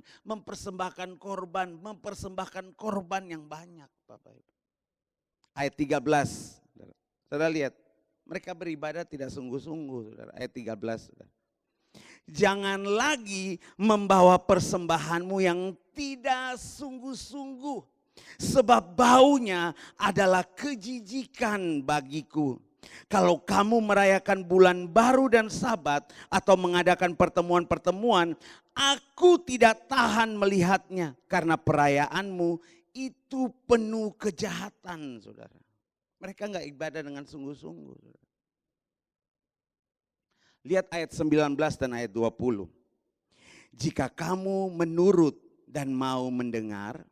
yang banyak Bapak Ibu. Ayat 13, saudara lihat, mereka beribadah tidak sungguh-sungguh, saudara. Ayat 13, saudara. Jangan lagi membawa persembahanmu yang tidak sungguh-sungguh, sebab baunya adalah kejijikan bagiku. Kalau kamu merayakan bulan baru dan Sabat atau mengadakan pertemuan-pertemuan, aku tidak tahan melihatnya karena perayaanmu itu penuh kejahatan, saudara. Mereka enggak ibadah dengan sungguh-sungguh, saudara. Lihat ayat 19 dan ayat 20. Jika kamu menurut dan mau mendengar,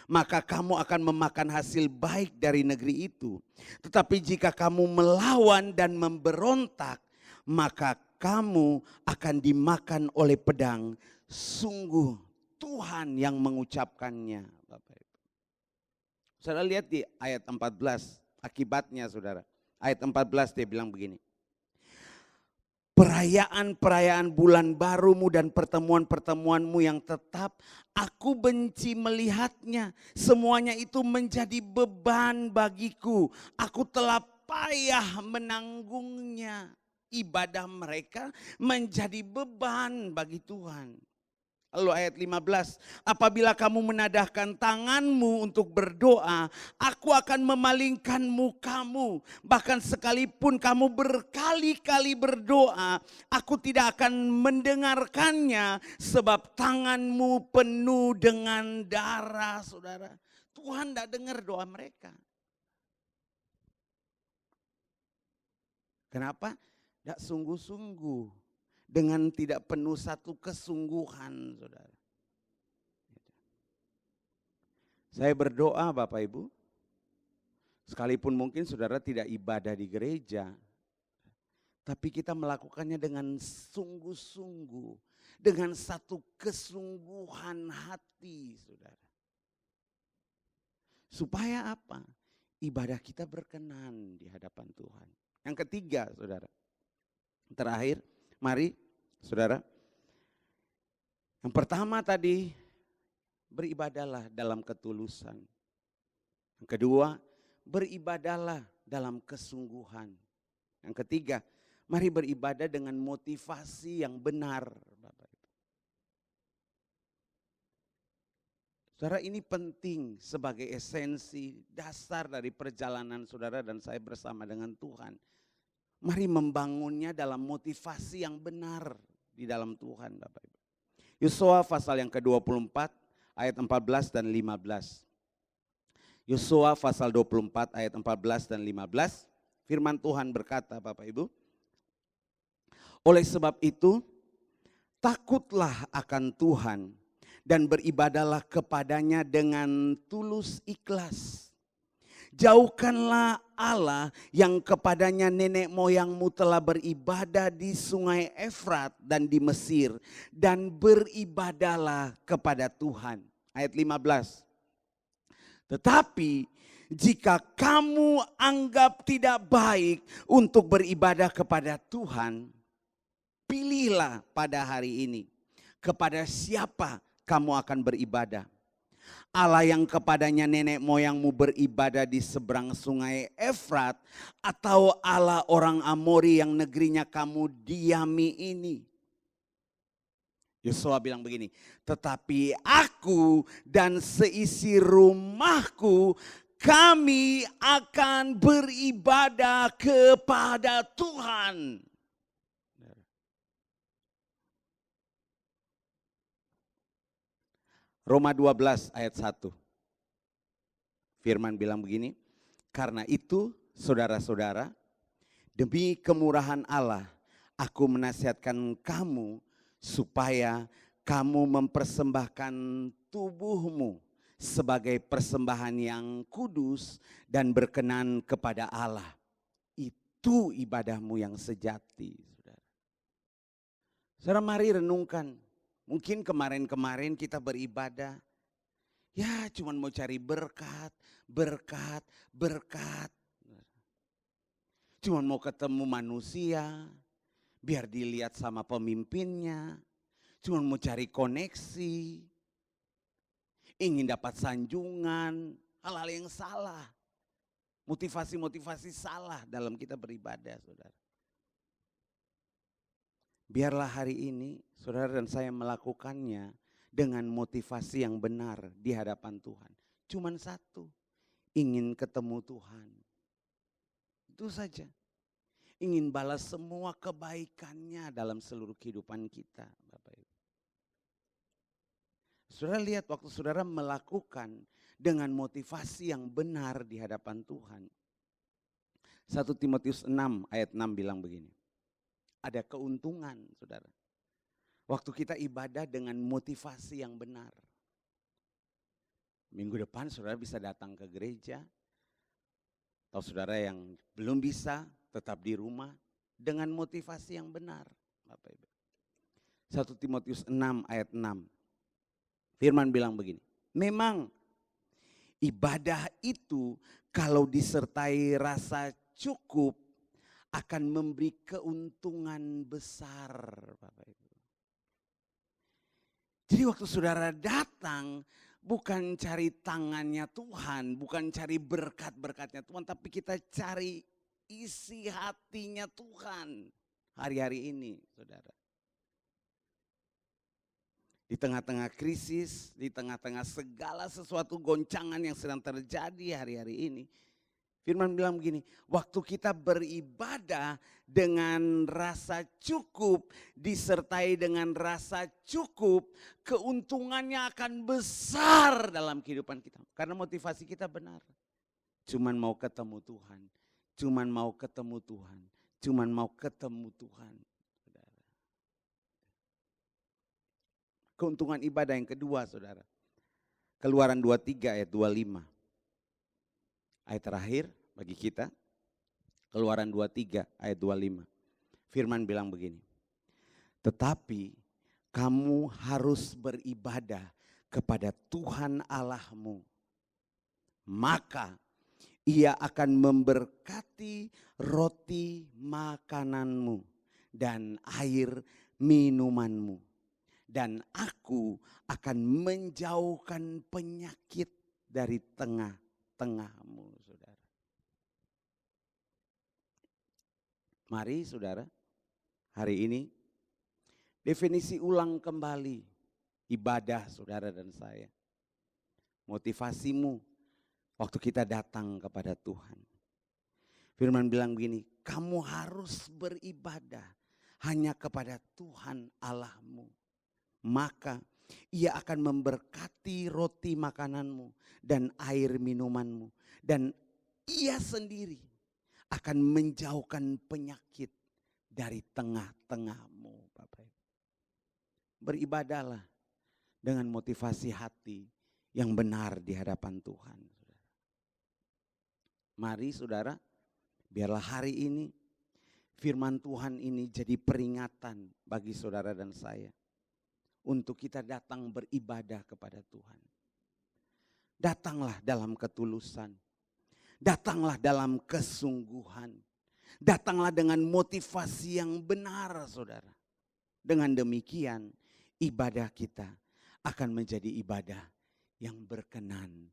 maka kamu akan memakan hasil baik dari negeri itu. Tetapi jika kamu melawan dan memberontak, maka kamu akan dimakan oleh pedang. Sungguh Tuhan yang mengucapkannya. Bapak Ibu. Saudara lihat di ayat 14, akibatnya saudara. Ayat 14 dia bilang begini. Perayaan-perayaan bulan barumu dan pertemuan-pertemuanmu yang tetap, aku benci melihatnya. Semuanya itu menjadi beban bagiku. Aku telah payah menanggungnya. Ibadah mereka menjadi beban bagi Tuhan. Lalu ayat 15, apabila kamu menadahkan tanganmu untuk berdoa, aku akan memalingkan mukamu. Bahkan sekalipun kamu berkali-kali berdoa, aku tidak akan mendengarkannya sebab tanganmu penuh dengan darah, saudara. Tuhan tidak dengar doa mereka. Kenapa? Tidak sungguh-sungguh. Dengan tidak penuh satu kesungguhan, saudara. Saya berdoa Bapak Ibu, sekalipun mungkin saudara tidak ibadah di gereja, tapi kita melakukannya dengan sungguh-sungguh, dengan satu kesungguhan hati, saudara. Supaya apa? Ibadah kita berkenan di hadapan Tuhan. Yang ketiga, saudara. Terakhir, mari saudara. Yang pertama tadi, beribadahlah dalam ketulusan. Yang kedua, beribadahlah dalam kesungguhan. Yang ketiga, mari beribadah dengan motivasi yang benar, Bapak Ibu. Saudara, ini penting sebagai esensi dasar dari perjalanan saudara dan saya bersama dengan Tuhan. Mari membangunnya dalam motivasi yang benar di dalam Tuhan, Bapak Ibu. Yosua pasal yang ke-24 ayat 14 dan 15. Yosua pasal 24 ayat 14 dan 15. Firman Tuhan berkata, Bapak Ibu, oleh sebab itu takutlah akan Tuhan dan beribadahlah kepadanya dengan tulus ikhlas. Jauhkanlah Allah yang kepadanya nenek moyangmu telah beribadah di sungai Efrat dan di Mesir, dan beribadahlah kepada Tuhan. Ayat 15. Tetapi jika kamu anggap tidak baik untuk beribadah kepada Tuhan, pilihlah pada hari ini kepada siapa kamu akan beribadah. Allah yang kepadanya nenek moyangmu beribadah di seberang sungai Efrat, atau Allah orang Amori yang negerinya kamu diami ini. Yosua bilang begini, tetapi aku dan seisi rumahku, kami akan beribadah kepada Tuhan. Roma 12 ayat 1. Firman bilang begini, karena itu saudara-saudara, demi kemurahan Allah, aku menasihatkan kamu supaya kamu mempersembahkan tubuhmu sebagai persembahan yang kudus dan berkenan kepada Allah. Itu ibadahmu yang sejati, saudara. Saudara, mari renungkan. Mungkin kemarin-kemarin kita beribadah, ya cuman mau cari berkat. Cuman mau ketemu manusia, biar dilihat sama pemimpinnya. Cuman mau cari koneksi, ingin dapat sanjungan, hal-hal yang salah. Motivasi-motivasi salah dalam kita beribadah, saudara. Biarlah hari ini saudara dan saya melakukannya dengan motivasi yang benar di hadapan Tuhan. Cuman satu, ingin ketemu Tuhan. Itu saja. Ingin balas semua kebaikannya dalam seluruh kehidupan kita, Bapak Ibu. Saudara lihat waktu saudara melakukan dengan motivasi yang benar di hadapan Tuhan. 1 Timotius 6 ayat 6 bilang begini. Ada keuntungan, saudara. Waktu kita ibadah dengan motivasi yang benar. Minggu depan saudara bisa datang ke gereja. Atau saudara yang belum bisa tetap di rumah dengan motivasi yang benar. Bapak Ibu. 1 Timotius 6 ayat 6. Firman bilang begini. Memang ibadah itu kalau disertai rasa cukup akan memberi keuntungan besar, Bapak Ibu. Jadi waktu saudara datang, bukan cari tangannya Tuhan, bukan cari berkat-berkatnya Tuhan, tapi kita cari isi hatinya Tuhan hari-hari ini, saudara. Di tengah-tengah krisis, di tengah-tengah segala sesuatu goncangan yang sedang terjadi hari-hari ini, Firman bilang begini, waktu kita beribadah dengan rasa cukup, disertai dengan rasa cukup, keuntungannya akan besar dalam kehidupan kita. Karena motivasi kita benar. Cuman mau ketemu Tuhan, cuman mau ketemu Tuhan, cuman mau ketemu Tuhan. Keuntungan ibadah yang kedua, saudara. Keluaran 23 ayat 25. Ayat terakhir bagi kita, Keluaran 23 ayat 25. Firman bilang begini, tetapi kamu harus beribadah kepada Tuhan Allahmu, maka Ia akan memberkati roti makananmu dan air minumanmu. Dan aku akan menjauhkan penyakit dari tengah-tengahmu, saudara. Mari saudara, hari ini definisi ulang kembali ibadah saudara dan saya. Motivasimu waktu kita datang kepada Tuhan. Firman bilang begini, kamu harus beribadah hanya kepada Tuhan Allahmu. Maka Ia akan memberkati roti makananmu dan air minumanmu. Dan ia sendiri akan menjauhkan penyakit dari tengah-tengahmu. Bapak Ibu. Beribadahlah dengan motivasi hati yang benar di hadapan Tuhan. Mari saudara, biarlah hari ini firman Tuhan ini jadi peringatan bagi saudara dan saya. Untuk kita datang beribadah kepada Tuhan. Datanglah dalam ketulusan. Datanglah dalam kesungguhan. Datanglah dengan motivasi yang benar saudara. Dengan demikian ibadah kita akan menjadi ibadah yang berkenan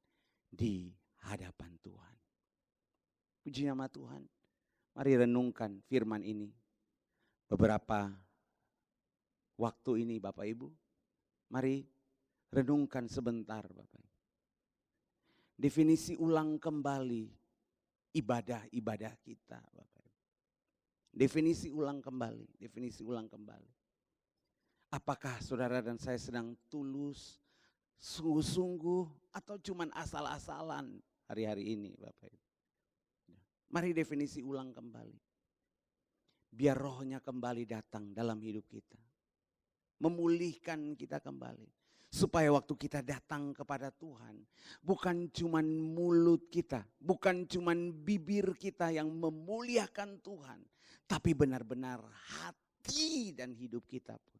di hadapan Tuhan. Puji nama Tuhan. Mari renungkan firman ini. Beberapa waktu ini Bapak Ibu. Mari renungkan sebentar Bapak Ibu. Definisi ulang kembali ibadah-ibadah kita Bapak Ibu. Definisi ulang kembali. Apakah saudara dan saya sedang tulus, sungguh-sungguh atau cuman asal-asalan hari-hari ini Bapak Ibu. Mari definisi ulang kembali. Biar rohnya kembali datang dalam hidup kita. Memulihkan kita kembali. Supaya waktu kita datang kepada Tuhan. Bukan cuman mulut kita. Bukan cuman bibir kita yang memuliakan Tuhan. Tapi benar-benar hati dan hidup kita pun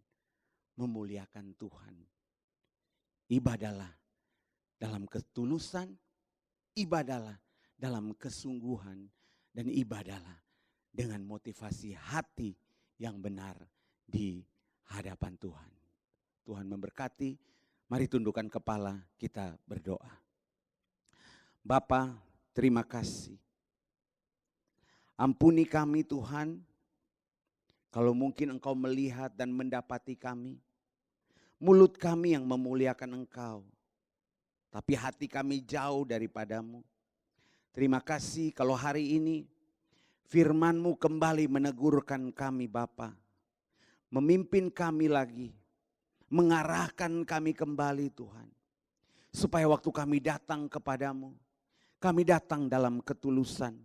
memuliakan Tuhan. Ibadahlah dalam ketulusan. Ibadahlah dalam kesungguhan. Dan ibadahlah dengan motivasi hati yang benar di hadapan Tuhan. Tuhan memberkati. Mari tundukkan kepala, kita berdoa. Bapa, terima kasih. Ampuni kami Tuhan. Kalau mungkin Engkau melihat dan mendapati kami. Mulut kami yang memuliakan Engkau. Tapi hati kami jauh daripadamu. Terima kasih kalau hari ini firman-Mu kembali menegurkan kami Bapa. Memimpin kami lagi, mengarahkan kami kembali Tuhan. Supaya waktu kami datang kepadamu, kami datang dalam ketulusan.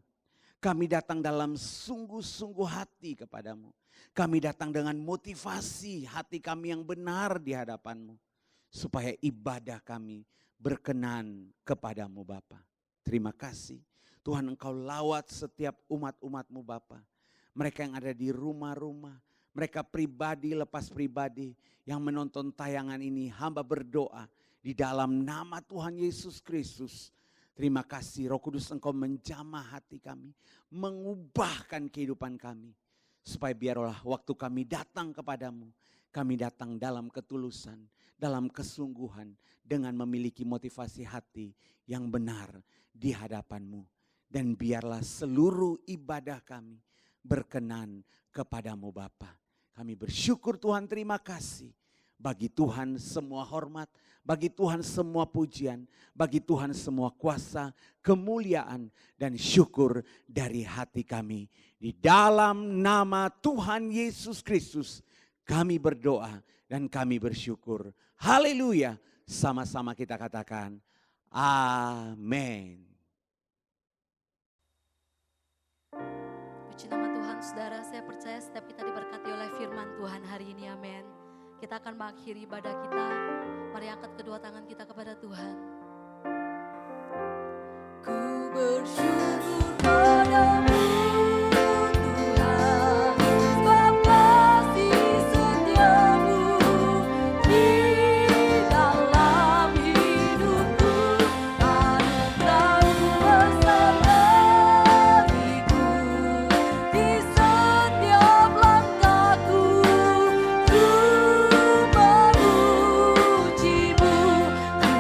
Kami datang dalam sungguh-sungguh hati kepadamu. Kami datang dengan motivasi hati kami yang benar di hadapanmu. Supaya ibadah kami berkenan kepadamu Bapa. Terima kasih Tuhan Engkau lawat setiap umat-umat-Mu Bapa. Mereka yang ada di rumah-rumah. Mereka pribadi lepas pribadi yang menonton tayangan ini, hamba berdoa di dalam nama Tuhan Yesus Kristus. Terima kasih Roh Kudus Engkau menjamah hati kami, mengubahkan kehidupan kami. Supaya biarlah waktu kami datang kepadamu, kami datang dalam ketulusan, dalam kesungguhan, dengan memiliki motivasi hati yang benar di hadapan-Mu. Dan biarlah seluruh ibadah kami berkenan kepadamu Bapa. Kami bersyukur Tuhan, terima kasih. Bagi Tuhan semua hormat, bagi Tuhan semua pujian, bagi Tuhan semua kuasa, kemuliaan dan syukur dari hati kami. Di dalam nama Tuhan Yesus Kristus kami berdoa dan kami bersyukur. Haleluya, sama-sama kita katakan amin. Puji nama Tuhan saudara, saya percaya setiap kita diberkati oleh firman Tuhan hari ini, amin. Kita akan mengakhiri ibadah kita, mari angkat kedua tangan kita kepada Tuhan. Ku bersyukur padamu Tuhan, sebab kasih setiamu di dalam hidupku. Anugerahmu bersama-Ku di setiap langkahku. Ku memujimu, ku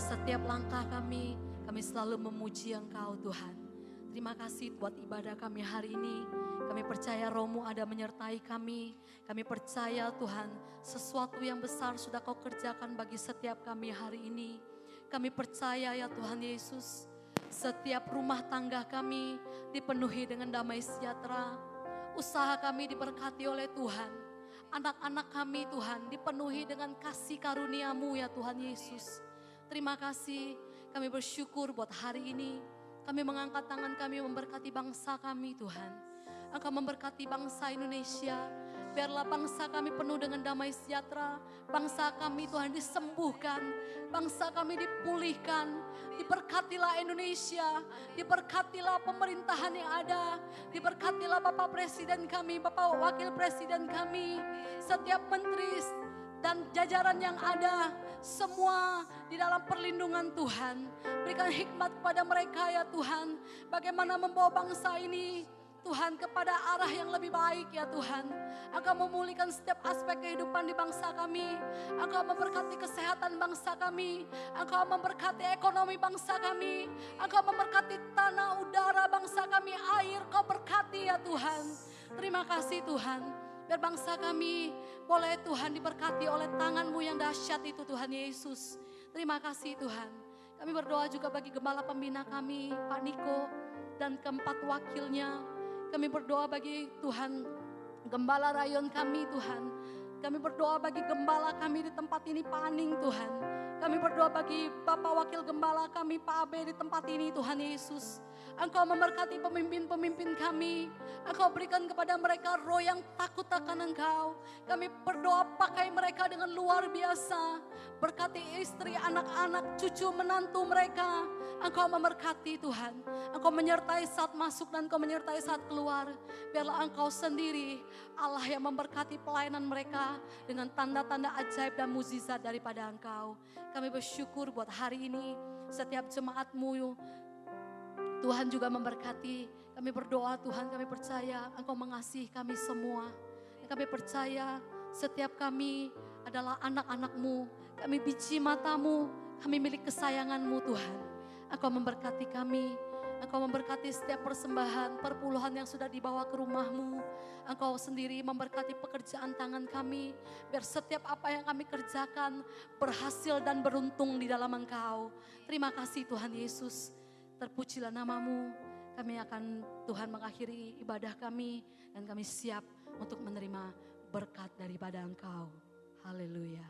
Biar setiap langkah kami selalu memuji Engkau Tuhan. Terima kasih buat ibadah kami hari ini. Kami percaya Roh-Mu ada menyertai kami. Kami percaya Tuhan sesuatu yang besar sudah Kau kerjakan bagi setiap kami hari ini. Kami percaya ya Tuhan Yesus, setiap rumah tangga kami dipenuhi dengan damai sejahtera. Usaha kami diberkati oleh Tuhan. Anak-anak kami Tuhan dipenuhi dengan kasih karunia-Mu ya Tuhan Yesus. Terima kasih, kami bersyukur buat hari ini. Kami mengangkat tangan kami memberkati bangsa kami Tuhan. Engkau memberkati bangsa Indonesia. Biarlah bangsa kami penuh dengan damai sejahtera. Bangsa kami Tuhan disembuhkan. Bangsa kami dipulihkan. Diberkatilah Indonesia. Diberkatilah pemerintahan yang ada. Diberkatilah Bapak Presiden kami, Bapak Wakil Presiden kami. Setiap menteri dan jajaran yang ada, semua di dalam perlindungan Tuhan. Berikan hikmat kepada mereka ya Tuhan. Bagaimana membawa bangsa ini Tuhan kepada arah yang lebih baik ya Tuhan. Engkau memulihkan setiap aspek kehidupan di bangsa kami. Engkau memberkati kesehatan bangsa kami. Engkau memberkati ekonomi bangsa kami. Engkau memberkati tanah, udara bangsa kami, air Kau berkati ya Tuhan. Terima kasih Tuhan. Biar bangsa kami boleh Tuhan diberkati oleh tangan-Mu yang dahsyat itu Tuhan Yesus. Terima kasih Tuhan. Kami berdoa juga bagi gembala pembina kami, Pak Niko, dan keempat wakilnya. Kami berdoa bagi Tuhan, gembala rayon kami Tuhan. Kami berdoa bagi gembala kami di tempat ini, Pak Aning Tuhan. Kami berdoa bagi Bapak Wakil Gembala kami, Pak Abe di tempat ini Tuhan Yesus. Engkau memberkati pemimpin-pemimpin kami. Engkau berikan kepada mereka roh yang takut akan Engkau. Kami berdoa pakai mereka dengan luar biasa. Berkati istri, anak-anak, cucu, menantu mereka. Engkau memberkati Tuhan. Engkau menyertai saat masuk dan Engkau menyertai saat keluar. Biarlah Engkau sendiri Allah yang memberkati pelayanan mereka dengan tanda-tanda ajaib dan mukjizat daripada Engkau. Kami bersyukur buat hari ini. Setiap jemaat-Mu Tuhan juga memberkati. Kami berdoa Tuhan, kami percaya Engkau mengasihi kami semua. Dan kami percaya setiap kami adalah anak-anak-Mu. Kami biji mata-Mu, kami milik kesayangan-Mu Tuhan. Engkau memberkati kami. Engkau memberkati setiap persembahan, perpuluhan yang sudah dibawa ke rumah-Mu. Engkau sendiri memberkati pekerjaan tangan kami. Biar setiap apa yang kami kerjakan berhasil dan beruntung di dalam Engkau. Terima kasih Tuhan Yesus. Terpujilah nama-Mu. Kami akan Tuhan mengakhiri ibadah kami. Dan kami siap untuk menerima berkat daripada Engkau. Haleluya.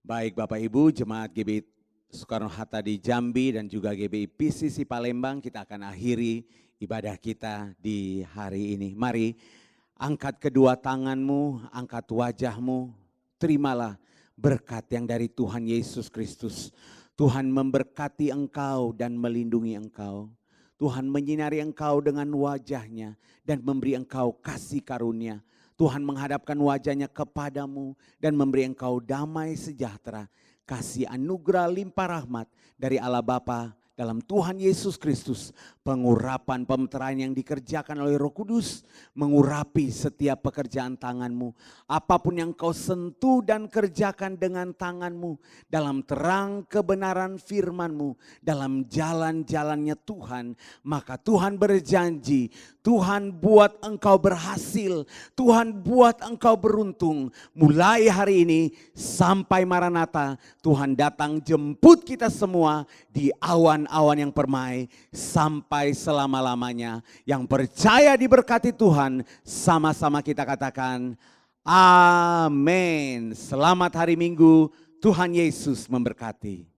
Baik Bapak Ibu, Jemaat GBI Soekarno-Hatta di Jambi dan juga GBI PCC Palembang, kita akan akhiri ibadah kita di hari ini. Mari angkat kedua tanganmu, angkat wajahmu, terimalah berkat yang dari Tuhan Yesus Kristus. Tuhan memberkati engkau dan melindungi engkau. Tuhan menyinari engkau dengan wajahnya dan memberi engkau kasih karunia. Tuhan menghadapkan wajahnya kepadamu dan memberi engkau damai sejahtera. Kasih anugerah limpah rahmat dari Allah Bapa dalam Tuhan Yesus Kristus. Pengurapan pemeteraian yang dikerjakan oleh Roh Kudus mengurapi setiap pekerjaan tanganmu. Apapun yang kau sentuh dan kerjakan dengan tanganmu dalam terang kebenaran firman-Mu, dalam jalan-jalannya Tuhan, maka Tuhan berjanji, Tuhan buat engkau berhasil, Tuhan buat engkau beruntung. Mulai hari ini sampai Maranatha, Tuhan datang jemput kita semua di awan-awan yang permai sampai selama-lamanya. Yang percaya diberkati Tuhan, sama-sama kita katakan amin. Selamat hari Minggu, Tuhan Yesus memberkati.